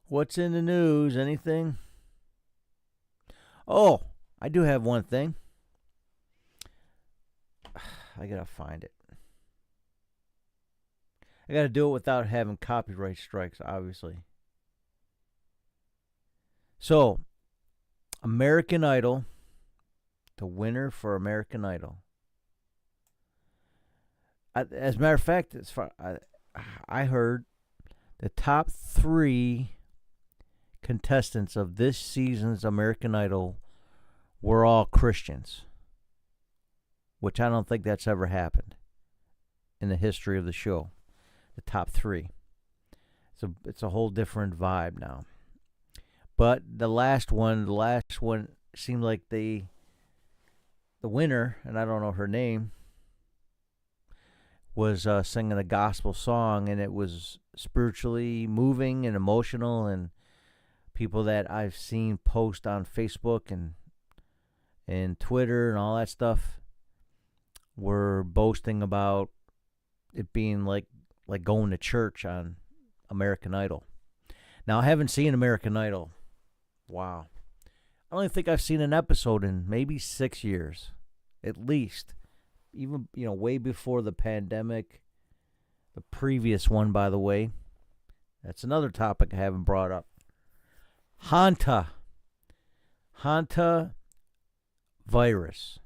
What's in the news? Anything? Oh, I do have one thing. I gotta find it. I gotta do it without having copyright strikes, obviously. So, American Idol, the winner for American Idol. As a matter of fact, I heard the top 3 contestants of this season's American Idol were all Christians, which I don't think that's ever happened in the history of the show. The top 3. It's a whole different vibe now. But the last one seemed like they the winner, and I don't know her name, was singing a gospel song, and it was spiritually moving and emotional. And people that I've seen post on Facebook and Twitter and all that stuff were boasting about it being like going to church on American Idol. Now, I haven't seen American Idol. Wow. I don't think I've seen an episode in maybe 6 years, at least. Even, way before the pandemic. The previous one, by the way. That's another topic I haven't brought up. Hanta virus.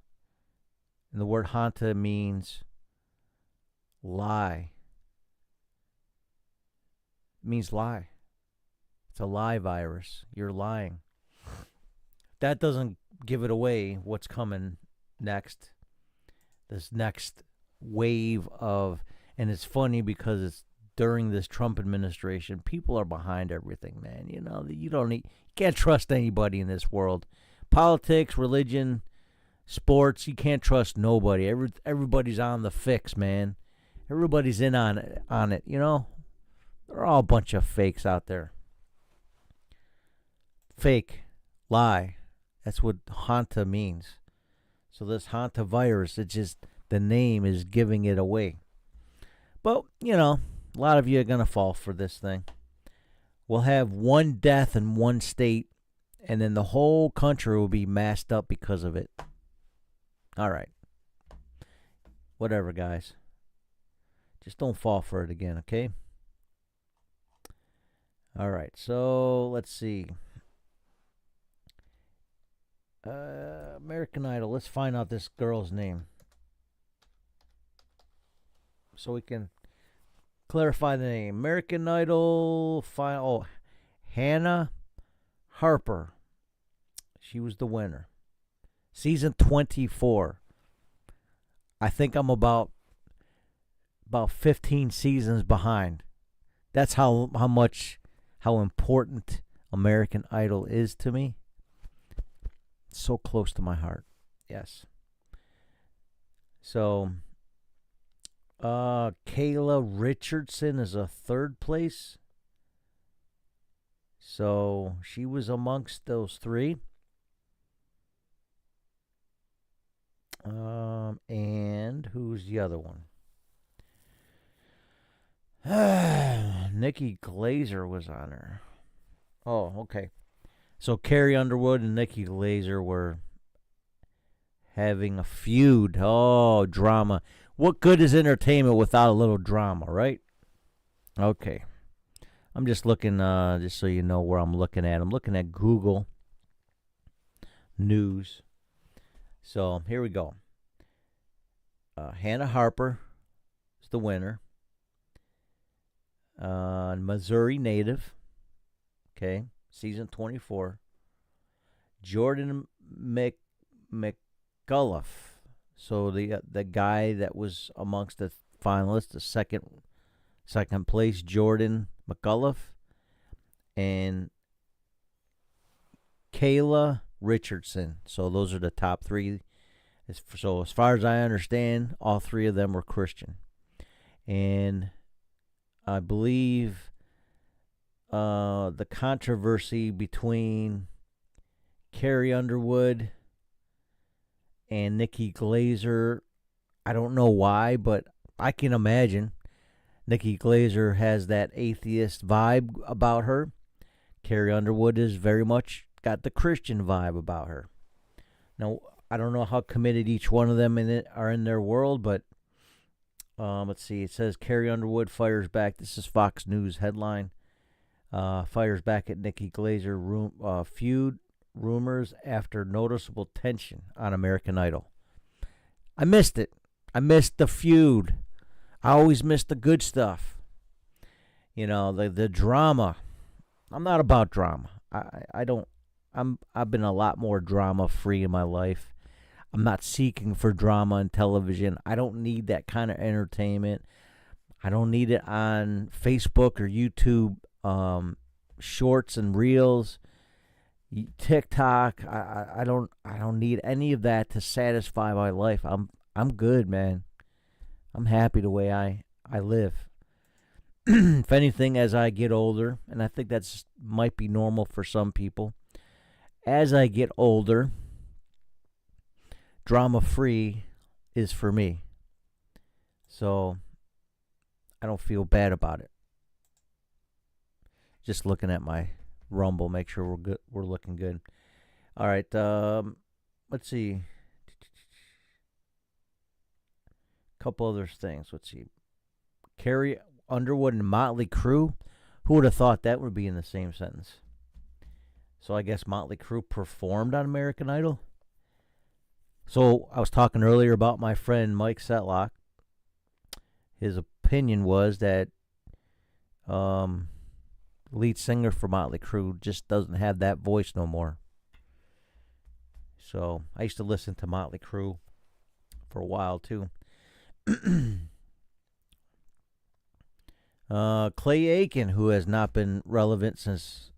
And the word Hanta means lie. It means lie. It's a lie virus. You're lying. That doesn't give it away what's coming next. This next wave of, and it's funny because it's during this Trump administration, people are behind everything, man. You can't trust anybody in this world. Politics, religion, sports, you can't trust nobody. Everybody's on the fix, man. Everybody's in on it. They're all a bunch of fakes out there. Fake, lie. That's what Hanta means. So this Hanta virus, it's just the name is giving it away. But, a lot of you are going to fall for this thing. We'll have one death in one state, and then the whole country will be masked up because of it. All right. Whatever, guys. Just don't fall for it again, okay? All right, so let's see. American Idol. Let's find out this girl's name so we can clarify the name. American Idol. Hannah Harper. She was the winner. Season 24. I think I'm about 15 seasons behind. That's how important American Idol is to me. So close to my heart. Yes. So, Kayla Richardson is a third place. So, she was amongst those three. And who's the other one? Nikki Glazer was on her. Oh, okay. So Carrie Underwood and Nikki Glazer were having a feud. Oh, drama. What good is entertainment without a little drama, right? Okay. I'm just looking, just so you know where I'm looking at. I'm looking at Google News. So here we go. Hannah Harper is the winner. Missouri native. Okay. Season 24. Jordan McCullough. So the guy that was amongst the finalists, the second place, Jordan McCullough, and Kayla Richardson. So those are the top three. So as far as I understand, all three of them were Christian. And I believe the controversy between Carrie Underwood and Nikki Glazer, I don't know why, but I can imagine. Nikki Glazer has that atheist vibe about her. Carrie Underwood is very much got the Christian vibe about her. Now, I don't know how committed each one of them are in their world, but let's see. It says Carrie Underwood fires back. This is Fox News headline. Fires back at Nikki Glazer feud rumors after noticeable tension on American Idol. I missed it. I missed the feud. I always miss the good stuff. The drama. I'm not about drama. I've been a lot more drama free in my life. I'm not seeking for drama on television. I don't need that kind of entertainment. I don't need it on Facebook or YouTube shorts and reels. TikTok. I don't need any of that to satisfy my life. I'm good, man. I'm happy the way I live. If anything, as I get older, and I think that's might be normal for some people, as I get older, drama free is for me. So I don't feel bad about it. Just looking at my Rumble, make sure we're good. We're looking good. All right. Let's see. Couple other things. Let's see. Carrie Underwood and Motley Crue. Who would have thought that would be in the same sentence? So I guess Motley Crue performed on American Idol. So I was talking earlier about my friend Mike Setlock. His opinion was that lead singer for Motley Crue just doesn't have that voice no more. So I used to listen to Motley Crue for a while too. Clay Aiken, who has not been relevant since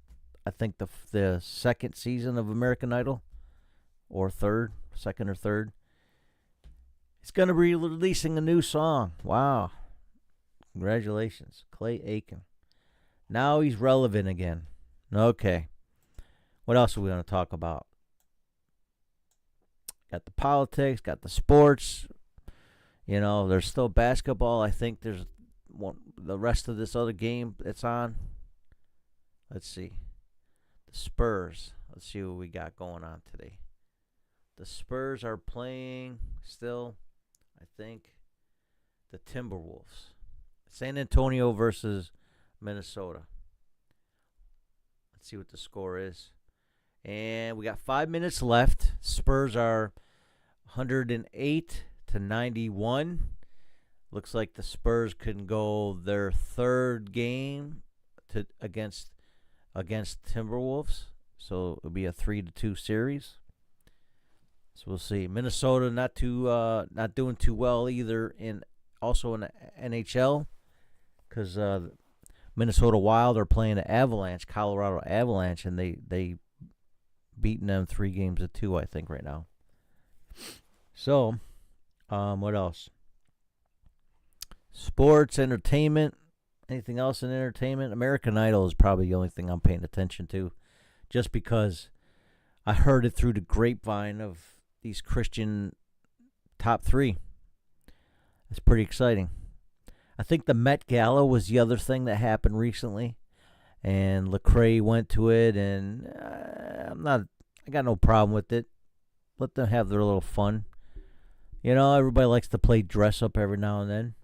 I think the second season of American Idol, or second or third. He's going to be releasing a new song. Wow. Congratulations, Clay Aiken. Now he's relevant again. Okay. What else are we going to talk about? Got the politics, got the sports. You know, there's still basketball. I think there's the rest of this other game that's on. Let's see. The Spurs. Let's see what we got going on today. The Spurs are playing still, I think, the Timberwolves. San Antonio versus Minnesota. Let's see what the score is. And we got 5 minutes left. Spurs are 108 to 91. Looks like the Spurs can go their third game against Timberwolves. So it'll be a 3-2 series. So we'll see. Minnesota not doing too well either also in the NHL, because Minnesota Wild are playing the Avalanche, Colorado Avalanche, and they beating them 3-2, I think, right now. So, what else? Sports, entertainment. Anything else in entertainment? American Idol is probably the only thing I'm paying attention to, just because I heard it through the grapevine of these Christian top three. It's pretty exciting. I think the Met Gala was the other thing that happened recently, and Lecrae went to it, and I got no problem with it. Let them have their little fun. You know, everybody likes to play dress up every now and then.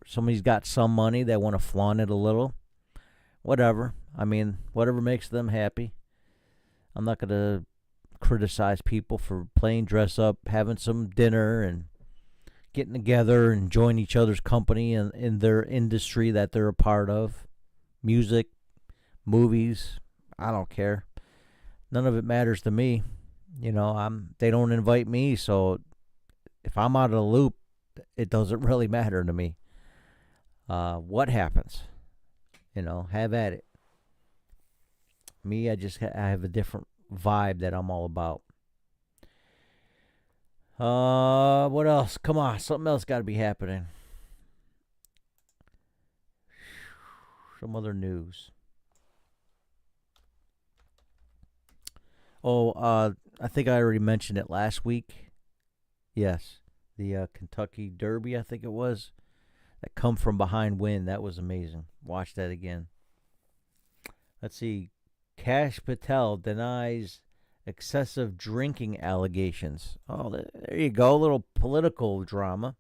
Somebody's got some money, they want to flaunt it a little. Whatever. I mean, whatever makes them happy. I'm not going to criticize people for playing dress up, having some dinner, and getting together, and enjoying each other's company in their industry that they're a part of. Music, movies, I don't care. None of it matters to me. You know, they don't invite me, so if I'm out of the loop, it doesn't really matter to me. What happens? You know, have at it. Me, I have a different vibe that I'm all about. What else? Come on, something else got to be happening. Some other news. Oh, I think I already mentioned it last week. Yes, the Kentucky Derby, I think it was. That come from behind win. That was amazing. Watch that again. Let's see. Kash Patel denies excessive drinking allegations. Oh, there you go. A little political drama.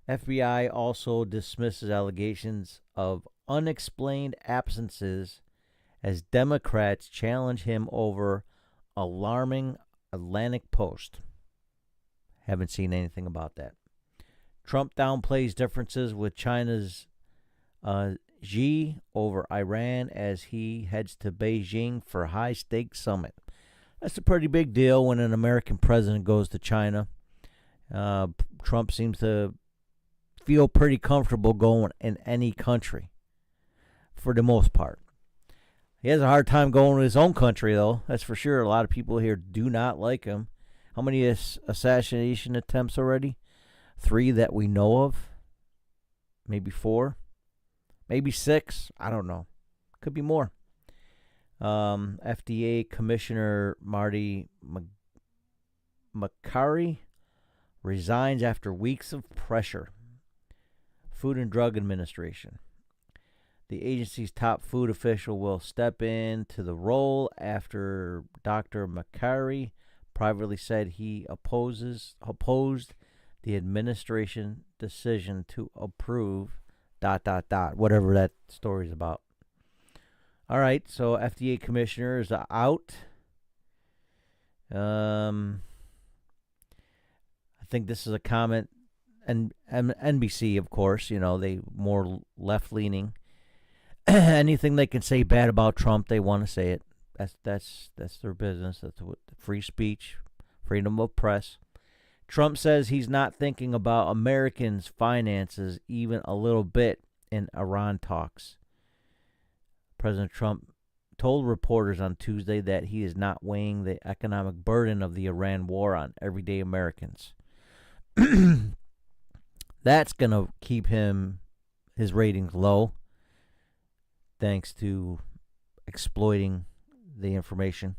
FBI also dismisses allegations of unexplained absences as Democrats challenge him over alarming Atlantic Post. Haven't seen anything about that. Trump downplays differences with China's Xi over Iran as he heads to Beijing for high-stakes summit. That's a pretty big deal when an American president goes to China. Trump seems to feel pretty comfortable going in any country, for the most part. He has a hard time going to his own country, though. That's for sure. A lot of people here do not like him. How many assassination attempts already? 3 that we know of. Maybe 4. Maybe 6. I don't know. Could be more. FDA Commissioner Marty McCary resigns after weeks of pressure. Food and Drug Administration. The agency's top food official will step into the role after Dr. McCary privately said he opposed the administration decision to approve ... whatever that story's about. All right, so FDA commissioner is out. I think this is a comment, and NBC, of course, they more left leaning. Anything they can say bad about Trump, they want to say it. That's their business. That's what free speech, freedom of press. Trump says he's not thinking about Americans' finances even a little bit in Iran talks. President Trump told reporters on Tuesday that he is not weighing the economic burden of the Iran war on everyday Americans. That's going to keep his ratings low, thanks to exploiting the information.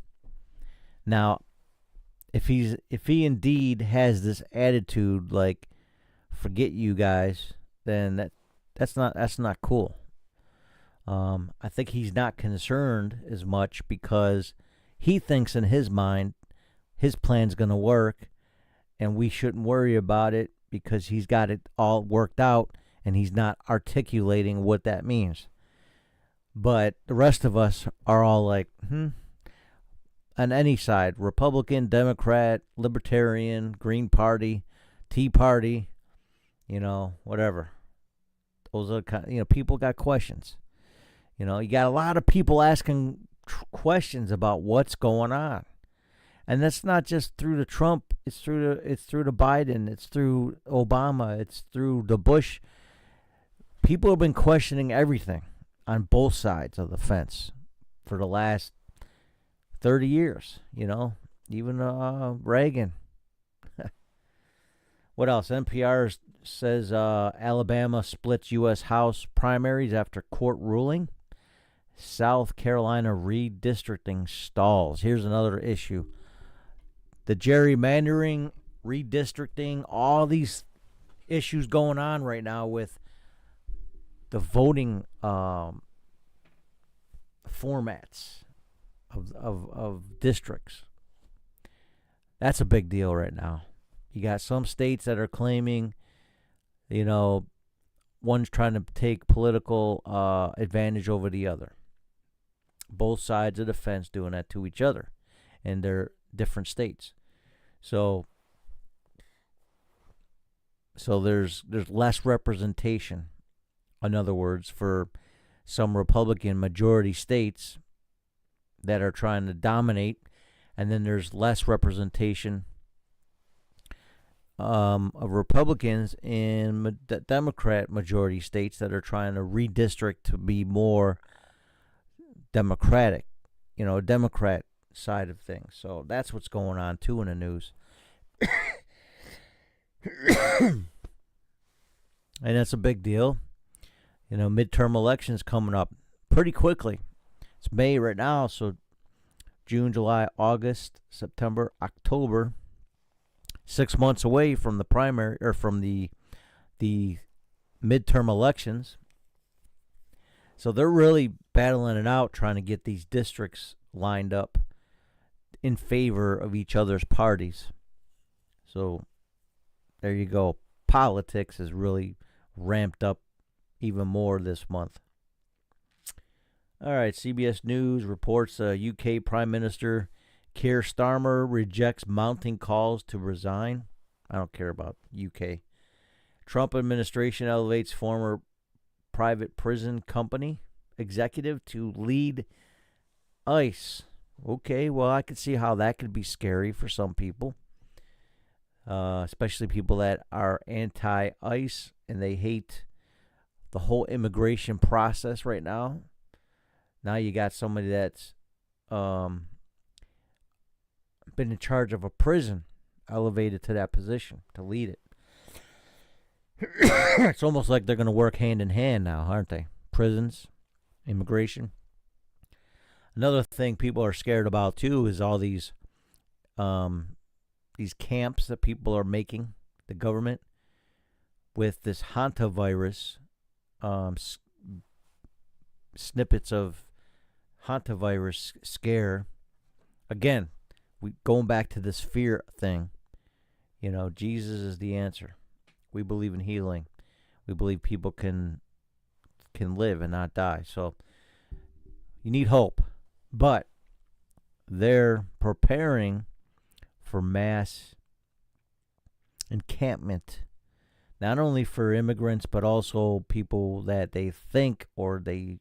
Now, if he indeed has this attitude like forget you guys, then that's not cool. I think he's not concerned as much because he thinks in his mind his plan's going to work and we shouldn't worry about it because he's got it all worked out and he's not articulating what that means. But the rest of us are all like, on any side, Republican, Democrat, Libertarian, Green Party, Tea Party, whatever. Those are people got questions. You got a lot of people asking questions about what's going on. And that's not just through the Trump, it's through the Biden, it's through Obama, it's through the Bush. People have been questioning everything on both sides of the fence for the last 30 years, even Reagan. What else? NPR says Alabama splits U.S. House primaries after court ruling. South Carolina redistricting stalls. Here's another issue. The gerrymandering, redistricting, all these issues going on right now with the voting formats of districts. That's a big deal right now. You got some states that are claiming, one's trying to take political advantage over the other. Both sides of the fence doing that to each other in their different states. So there's less representation. In other words, for some Republican majority states that are trying to dominate, and then there's less representation of Republicans in Democrat majority states that are trying to redistrict to be more Democratic, Democrat side of things. So that's what's going on too in the news. And that's a big deal. Midterm elections coming up pretty quickly. It's May right now, so June, July, August, September, October. 6 months away from the primary or from the midterm elections. So they're really battling it out, trying to get these districts lined up in favor of each other's parties. So there you go. Politics is really ramped up even more this month. All right, CBS News reports UK Prime Minister Keir Starmer rejects mounting calls to resign. I don't care about UK. Trump administration elevates former private prison company executive to lead ICE. Okay, well, I could see how that could be scary for some people, especially people that are anti-ICE and they hate the whole immigration process right now. Now you got somebody that's um, been in charge of a prison, elevated to that position to lead it. It's almost like they're going to work hand in hand now, aren't they? Prisons, immigration. Another thing people are scared about too is all these camps that people are making, the government, with this hantavirus, snippets of hantavirus scare. Again, we going back to this fear thing. Jesus is the answer. We believe in healing. We believe people can live and not die. So you need hope. But they're preparing for mass encampment, not only for immigrants, but also people that they think or they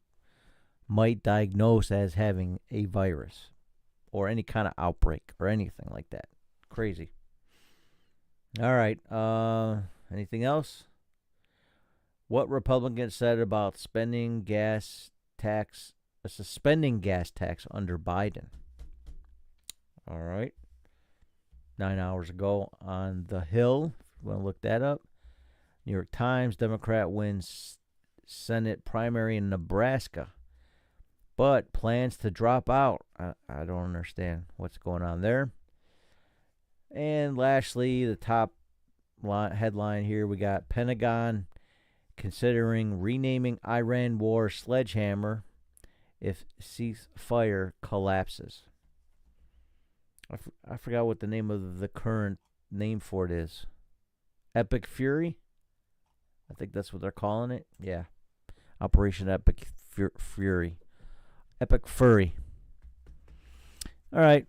might diagnose as having a virus or any kind of outbreak or anything like that. Crazy. All right. Anything else? What Republicans said about suspending gas tax under Biden. All right. 9 hours ago on The Hill. If you want to look that up. New York Times, Democrat wins Senate primary in Nebraska, but plans to drop out. I don't understand what's going on there. And lastly, the top headline here, we got Pentagon considering renaming Iran war sledgehammer if ceasefire collapses. I forgot what the name of the current name for it is. Epic Fury? I think that's what they're calling it. Yeah. Operation Epic Fury. Epic Fury. All right.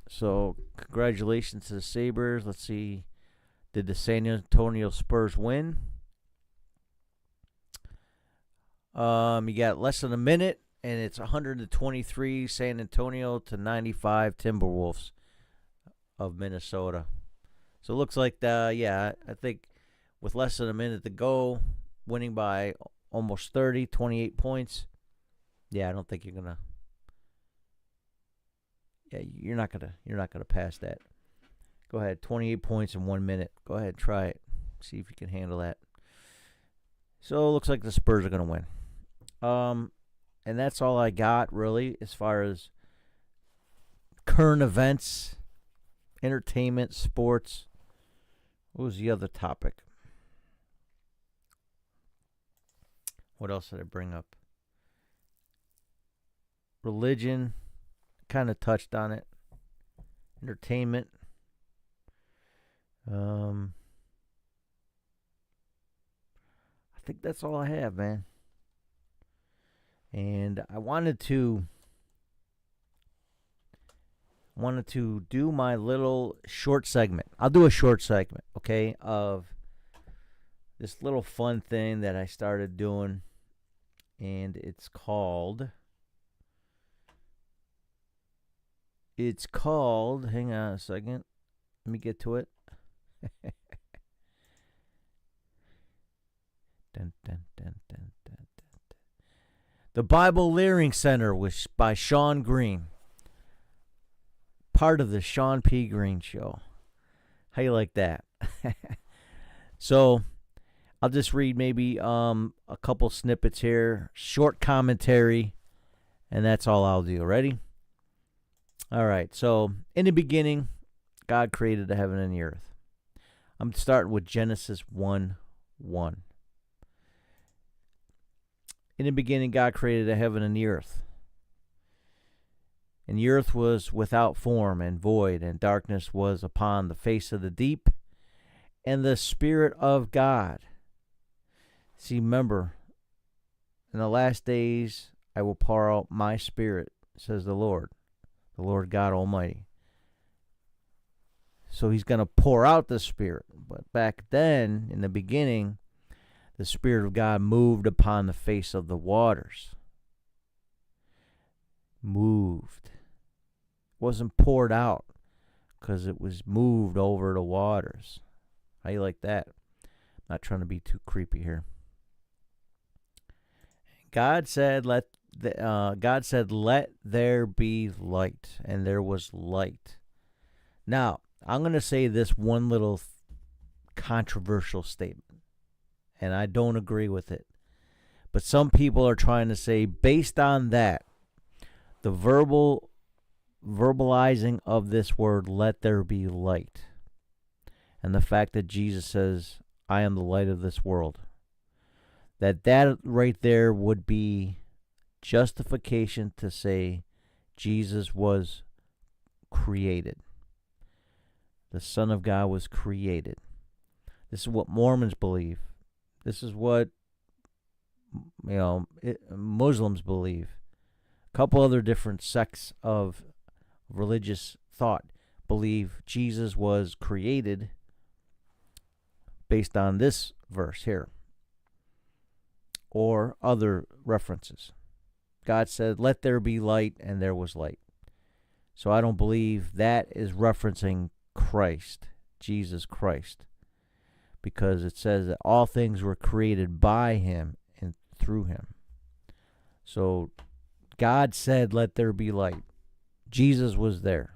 So, congratulations to the Sabres. Let's see. Did the San Antonio Spurs win? You got less than a minute, and it's 123 San Antonio to 95 Timberwolves of Minnesota. So it looks like, I think with less than a minute to go, winning by almost 30, 28 points. Yeah, I don't think you're gonna. Yeah, you're not gonna pass that. Go ahead, 28 points in 1 minute. Go ahead, try it. See if you can handle that. So it looks like the Spurs are gonna win. And that's all I got really as far as current events, entertainment, sports. What was the other topic? What else did I bring up? Religion, kind of touched on it. Entertainment. I think that's all I have, man. And I wanted to do my little short segment. I'll do a short segment, okay, of this little fun thing that I started doing, and it's called hang on a second. Let me get to it. Dun, dun, dun, dun, dun, dun. The Bible Learning Center was by Shawn Greene. Part of the Sean P. Greene Show. How you like that? So, I'll just read maybe a couple snippets here. Short commentary. And that's all I'll do. Ready? All right. So, in the beginning, God created the heaven and the earth. I'm starting with Genesis 1:1. In the beginning, God created the heaven and the earth. And the earth was without form and void, and darkness was upon the face of the deep, and the Spirit of God. See, remember, in the last days I will pour out my Spirit, says the Lord God Almighty. So he's going to pour out the Spirit. But back then, in the beginning, the Spirit of God moved upon the face of the waters. Moved. It wasn't poured out because it was moved over the waters. How you like that? I'm not trying to be too creepy here. God said, God said, let there be light, and there was light. Now, I'm going to say this one little controversial statement, and I don't agree with it. But some people are trying to say, based on that, the verbalizing of this word, let there be light, and the fact that Jesus says, I am the light of this world, that right there would be justification to say Jesus was created. The Son of God was created. This is what Mormons believe. This is what Muslims believe. A couple other different sects of religious thought believe Jesus was created based on this verse here or other references. God said, let there be light, and there was light. So I don't believe that is referencing Christ, Jesus Christ, because it says that all things were created by him and through him. So God said, let there be light. Jesus was there.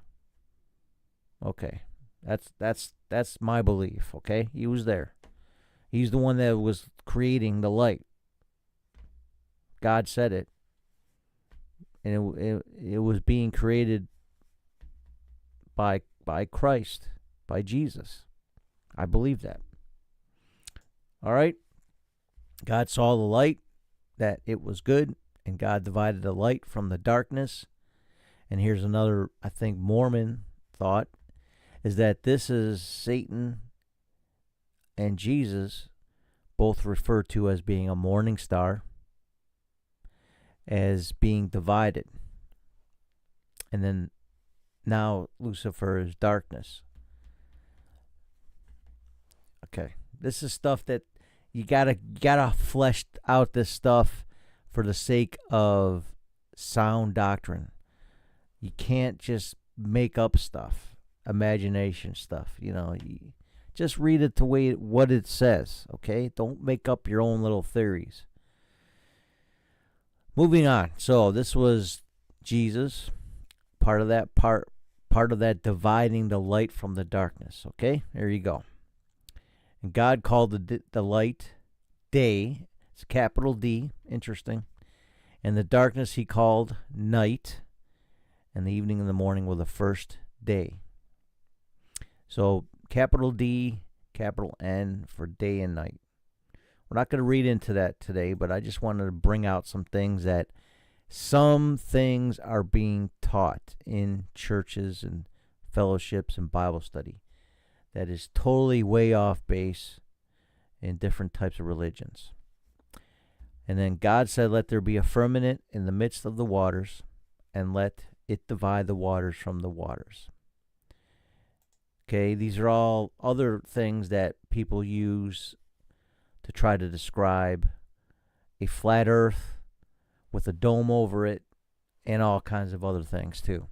Okay. That's my belief, okay? He was there. He's the one that was creating the light. God said it. And it was being created by Christ, by Jesus. I believe that. All right? God saw the light, that it was good, and God divided the light from the darkness. And here's another, I think, Mormon thought, is that this is Satan and Jesus, both referred to as being a morning star, as being divided. And then now Lucifer is darkness. Okay. This is stuff that you gotta flesh out this stuff for the sake of sound doctrine. You can't just make up stuff, imagination stuff. You just read it the way what it says. Okay, don't make up your own little theories. Moving on. So this was Jesus, part of that dividing the light from the darkness. Okay, there you go. And God called the light day. It's capital D. Interesting. And the darkness he called night. And the evening and the morning were the first day. So capital D, capital N for day and night. We're not going to read into that today, but I just wanted to bring out some things are being taught in churches and fellowships and Bible study that is totally way off base in different types of religions. And then God said, let there be a firmament in the midst of the waters, and let it divide the waters from the waters. Okay, these are all other things that people use to try to describe a flat earth with a dome over it and all kinds of other things too.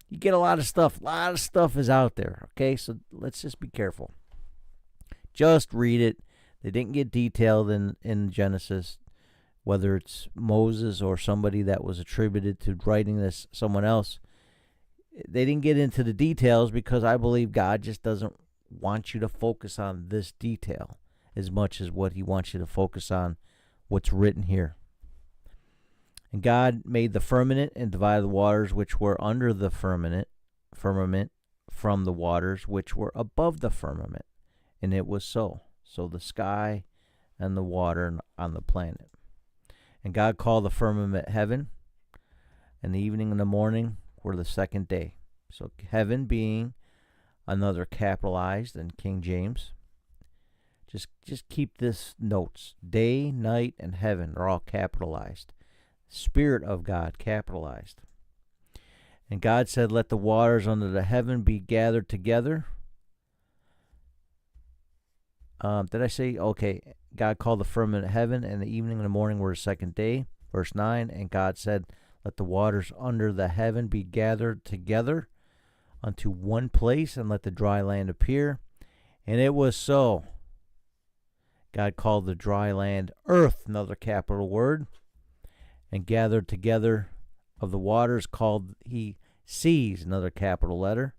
You get a lot of stuff. A lot of stuff is out there, okay? So let's just be careful. Just read it. They didn't get detailed in Genesis, whether it's Moses or somebody that was attributed to writing this, someone else. They didn't get into the details because I believe God just doesn't want you to focus on this detail as much as what he wants you to focus on what's written here. And God made the firmament and divided the waters which were under the firmament from the waters which were above the firmament. And it was so. So the sky and the water on the planet. And God called the firmament heaven, and the evening and the morning were the second day. So heaven being another capitalized in King James. Just keep this notes. Day, night, and heaven are all capitalized. Spirit of God capitalized. And God said, let the waters under the heaven be gathered together. Did I say? Okay. God called the firmament heaven, and the evening and the morning were the second day. Verse 9, and God said, let the waters under the heaven be gathered together unto one place, and let the dry land appear. And it was so. God called the dry land earth, another capital word, and gathered together of the waters called he seas, another capital letter.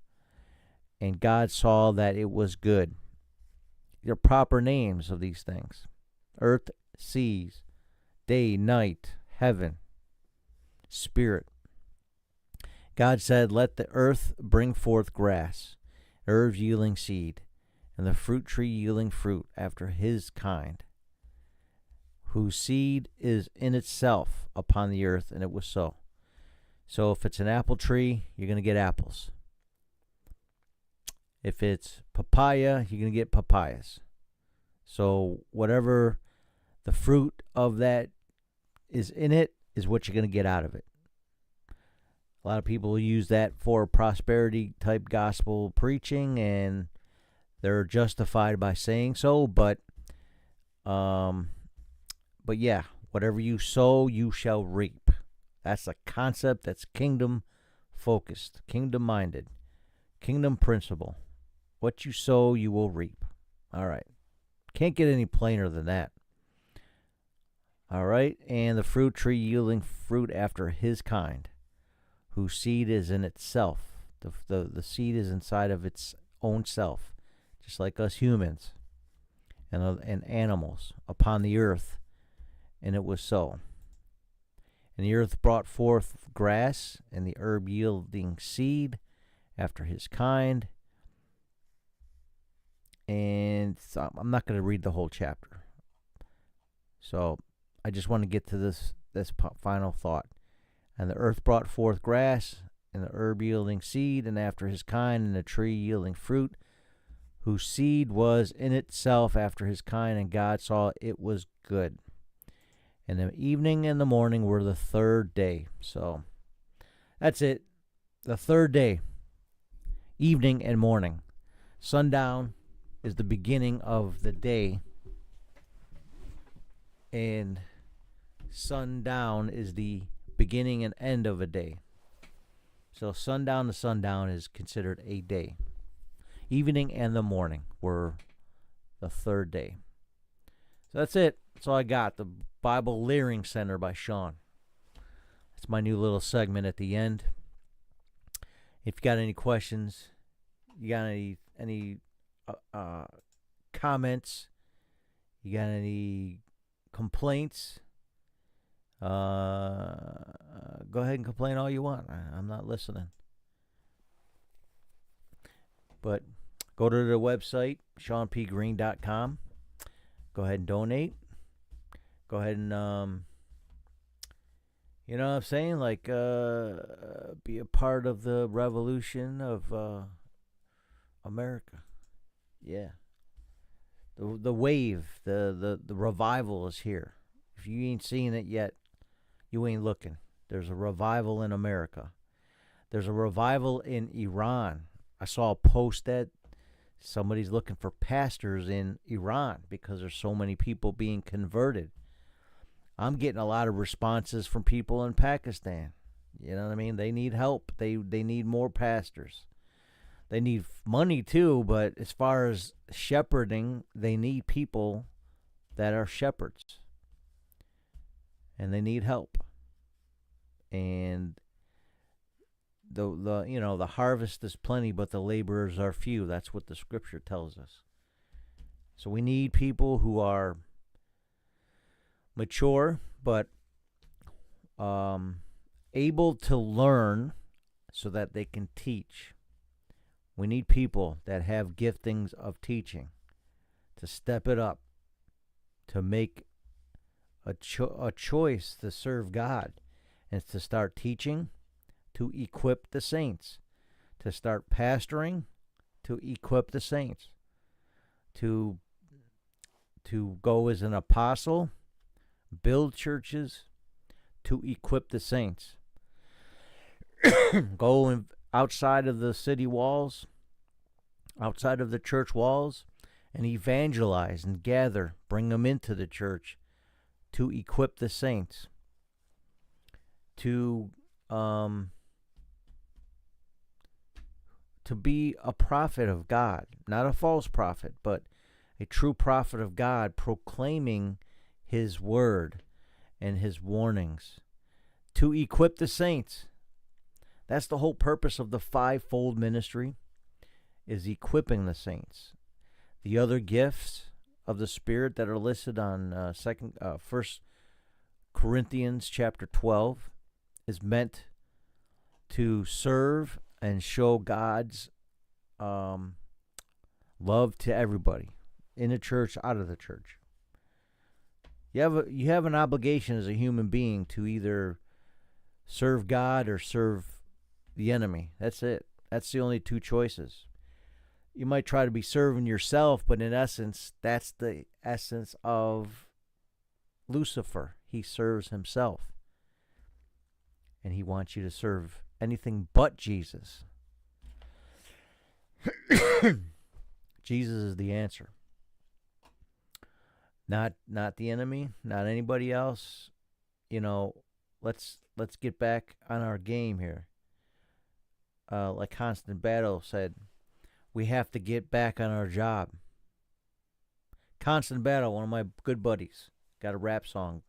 And God saw that it was good. They're proper names of these things: earth, seas, day, night, heaven, spirit. God said, let the earth bring forth grass, herbs yielding seed, and the fruit tree yielding fruit after his kind, whose seed is in itself upon the earth. And it was so. So if it's an apple tree, you're going to get apples. If it's papaya, you're going to get papayas. So whatever the fruit of that is in it is what you're going to get out of it. A lot of people use that for prosperity type gospel preaching, and they're justified by saying so. But yeah, whatever you sow, you shall reap. That's a concept that's kingdom focused, kingdom minded, kingdom principle. What you sow, you will reap. All right. Can't get any plainer than that. All right. And the fruit tree yielding fruit after his kind, whose seed is in itself. The seed is inside of its own self, just like us humans and animals upon the earth. And it was so. And the earth brought forth grass, and the herb yielding seed after his kind. And so I'm not going to read the whole chapter. So I just want to get to this final thought. And the earth brought forth grass, and the herb yielding seed, and after his kind, and the tree yielding fruit, whose seed was in itself after his kind, and God saw it was good. And the evening and the morning were the third day. So that's it. The third day, evening and morning. Sundown is the beginning of the day, and sundown is the beginning and end of a day. So sundown to sundown is considered a day. Evening and the morning were the third day. So that's it. That's all I got. The Bible Leering Center by Shawn. That's my new little segment at the end. If you got any questions, you got any comments, you got any complaints, go ahead and complain all you want. I'm not listening. But go to the website, ShawnPGreene.com. Go ahead and donate. Go ahead and, you know what I'm saying? Like, be a part of the revolution of America. Yeah. The wave, the revival is here. If you ain't seen it yet, you ain't looking. There's a revival in America. There's a revival in Iran. I saw a post that somebody's looking for pastors in Iran because there's so many people being converted. I'm getting a lot of responses from people in Pakistan. You know what I mean? They need help. They need more pastors. They need money too, but as far as shepherding, they need people that are shepherds. And they need help. And the harvest is plenty, but the laborers are few. That's what the scripture tells us. So we need people who are mature, but able to learn so that they can teach. We need people that have giftings of teaching to step it up, to make a choice to serve God, and to start teaching, to equip the saints, to start pastoring, to equip the saints, to go as an apostle, build churches, to equip the saints. Go outside of the city walls, outside of the church walls, and evangelize and gather, bring them into the church to equip the saints, to be a prophet of God, not a false prophet, but a true prophet of God proclaiming his word and his warnings to equip the saints. That's the whole purpose of the fivefold ministry, is equipping the saints. The other gifts of the Spirit that are listed on First Corinthians chapter 12 is meant to serve and show God's love to everybody, in the church, out of the church. You have an obligation as a human being to either serve God or serve the enemy. That's it. That's the only two choices. You might try to be serving yourself, but in essence, that's the essence of Lucifer. He serves himself. And he wants you to serve anything but Jesus. Jesus is the answer. Not the enemy, not anybody else. Let's get back on our game here. Like Constant Battle said, we have to get back on our job. Constant Battle, one of my good buddies, got a rap song.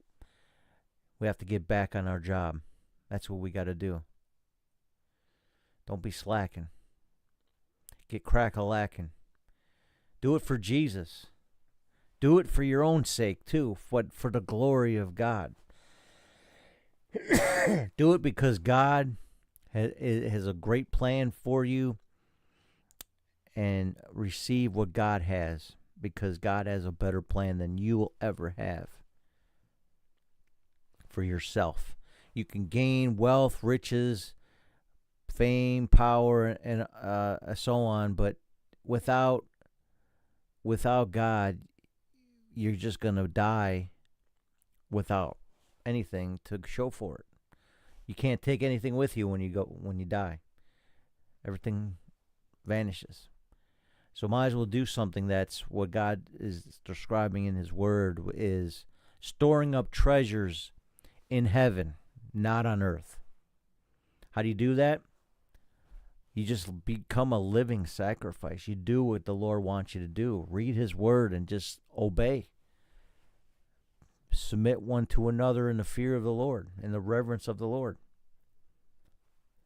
We have to get back on our job. That's what we got to do. Don't be slacking. Get crack-a-lacking. Do it for Jesus. Do it for your own sake, too, for the glory of God. Do it because God has a great plan for you, and receive what God has, because God has a better plan than you will ever have for yourself. You can gain wealth, riches, fame, power, and so on, but without God, you're just going to die without anything to show for it. You can't take anything with you when you die. Everything vanishes. So might as well do something that's what God is describing in his word, is storing up treasures in heaven, not on earth. How do you do that? You just become a living sacrifice. You do what the Lord wants you to do. Read his word and just obey. Submit one to another in the fear of the Lord, in the reverence of the Lord.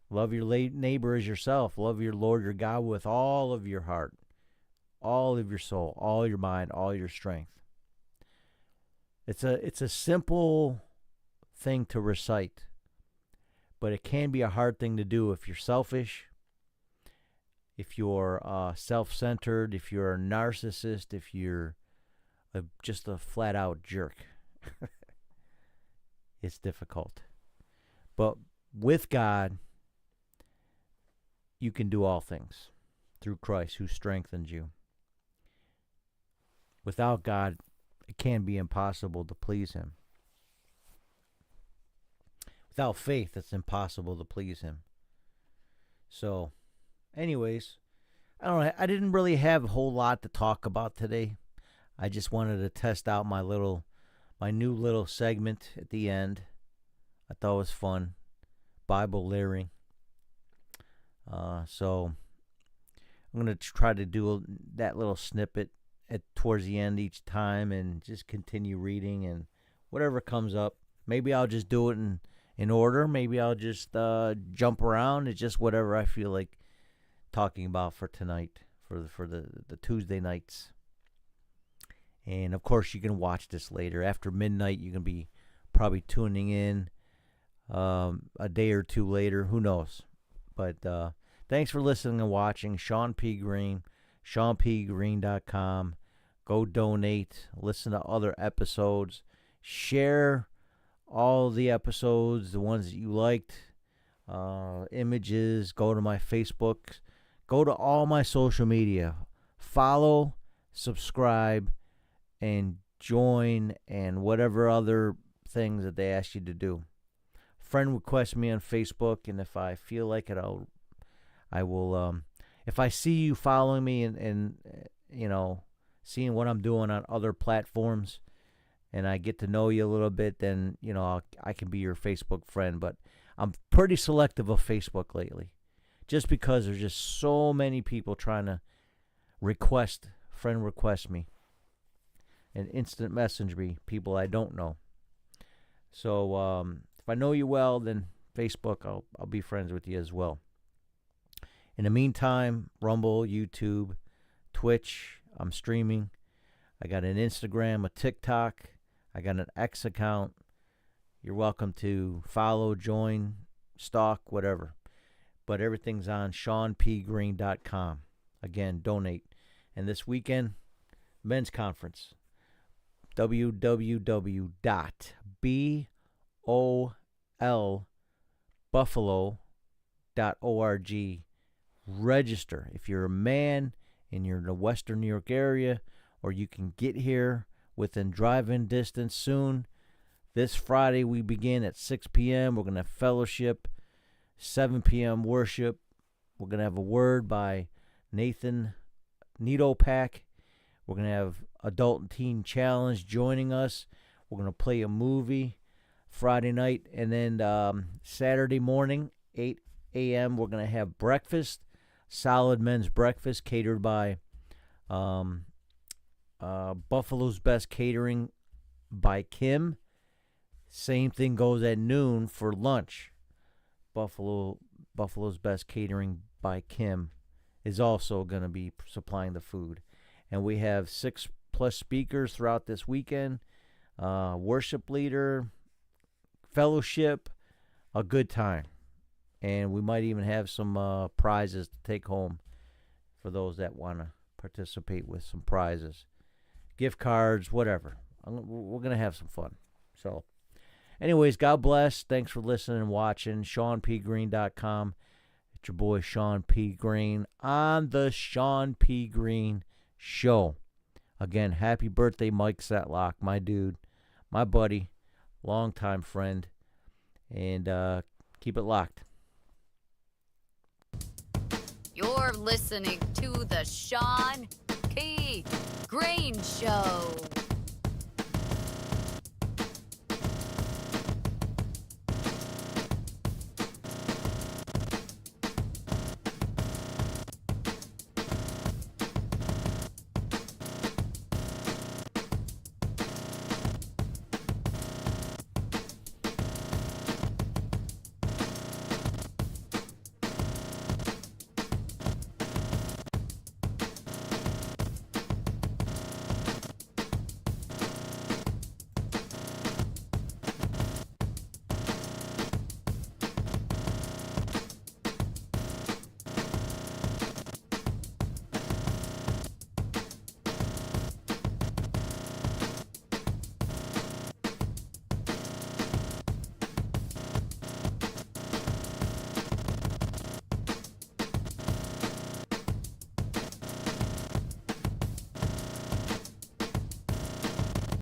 Love your neighbor as yourself. Love your Lord your God with all of your heart, all of your soul, all your mind, all your strength. It's a simple thing to recite, but it can be a hard thing to do if you're selfish, if you're self-centered, if you're a narcissist, if you're just a flat-out jerk. It's difficult. But with God, you can do all things through Christ who strengthens you. Without God, it can be impossible to please him. Without faith, it's impossible to please him. So, anyways, I didn't really have a whole lot to talk about today. I just wanted to test out my new little segment at the end. I thought it was fun. Bible leering. So I'm going to try to do that little snippet towards the end each time and just continue reading, and whatever comes up. Maybe I'll just do it in order. Maybe I'll just jump around. It's just whatever I feel like talking about for tonight, for the Tuesday nights. And, of course, you can watch this later. After midnight, you can be probably tuning in a day or two later. Who knows? But thanks for listening and watching. Shawn P. Greene, ShawnPGreene.com. Go donate. Listen to other episodes. Share all the episodes, the ones that you liked. Images. Go to my Facebook. Go to all my social media. Follow, subscribe, and join, and whatever other things that they ask you to do. Friend request me on Facebook, and if I feel like it, I will. If I see you following me and seeing what I'm doing on other platforms, and I get to know you a little bit, then I can be your Facebook friend. But I'm pretty selective of Facebook lately, just because there's just so many people trying to friend request me. and instant message me people I don't know. So if I know you well, then Facebook, I'll be friends with you as well. In the meantime, Rumble, YouTube, Twitch, I'm streaming. I got an Instagram, a TikTok. I got an X account. You're welcome to follow, join, stalk, whatever. But everything's on ShawnPGreene.com. Again, donate. And this weekend, men's conference. www.bolbuffalo.org. Register. If you're a man and you're in the Western New York area, or you can get here within driving distance soon, this Friday we begin at 6 p.m. We're going to have fellowship, 7 p.m. worship. We're going to have a word by Nathan Needlepack. We're going to have Adult and Teen Challenge joining us. We're going to play a movie Friday night. And then Saturday morning, 8 a.m., we're going to have breakfast, solid men's breakfast catered by Buffalo's Best Catering by Kim. Same thing goes at noon for lunch. Buffalo's Best Catering by Kim is also going to be supplying the food. And we have 6+ speakers throughout this weekend. Worship leader, fellowship, a good time. And we might even have some prizes to take home for those that want to participate with some prizes. Gift cards, whatever. We're going to have some fun. So, anyways, God bless. Thanks for listening and watching. ShawnPGreene.com. It's your boy, Shawn P. Greene, on the Shawn P. Greene Show. Again, happy birthday, Mike Setlock, my dude, my buddy, longtime friend. And keep it locked. You're listening to the Shawn P. Greene Show.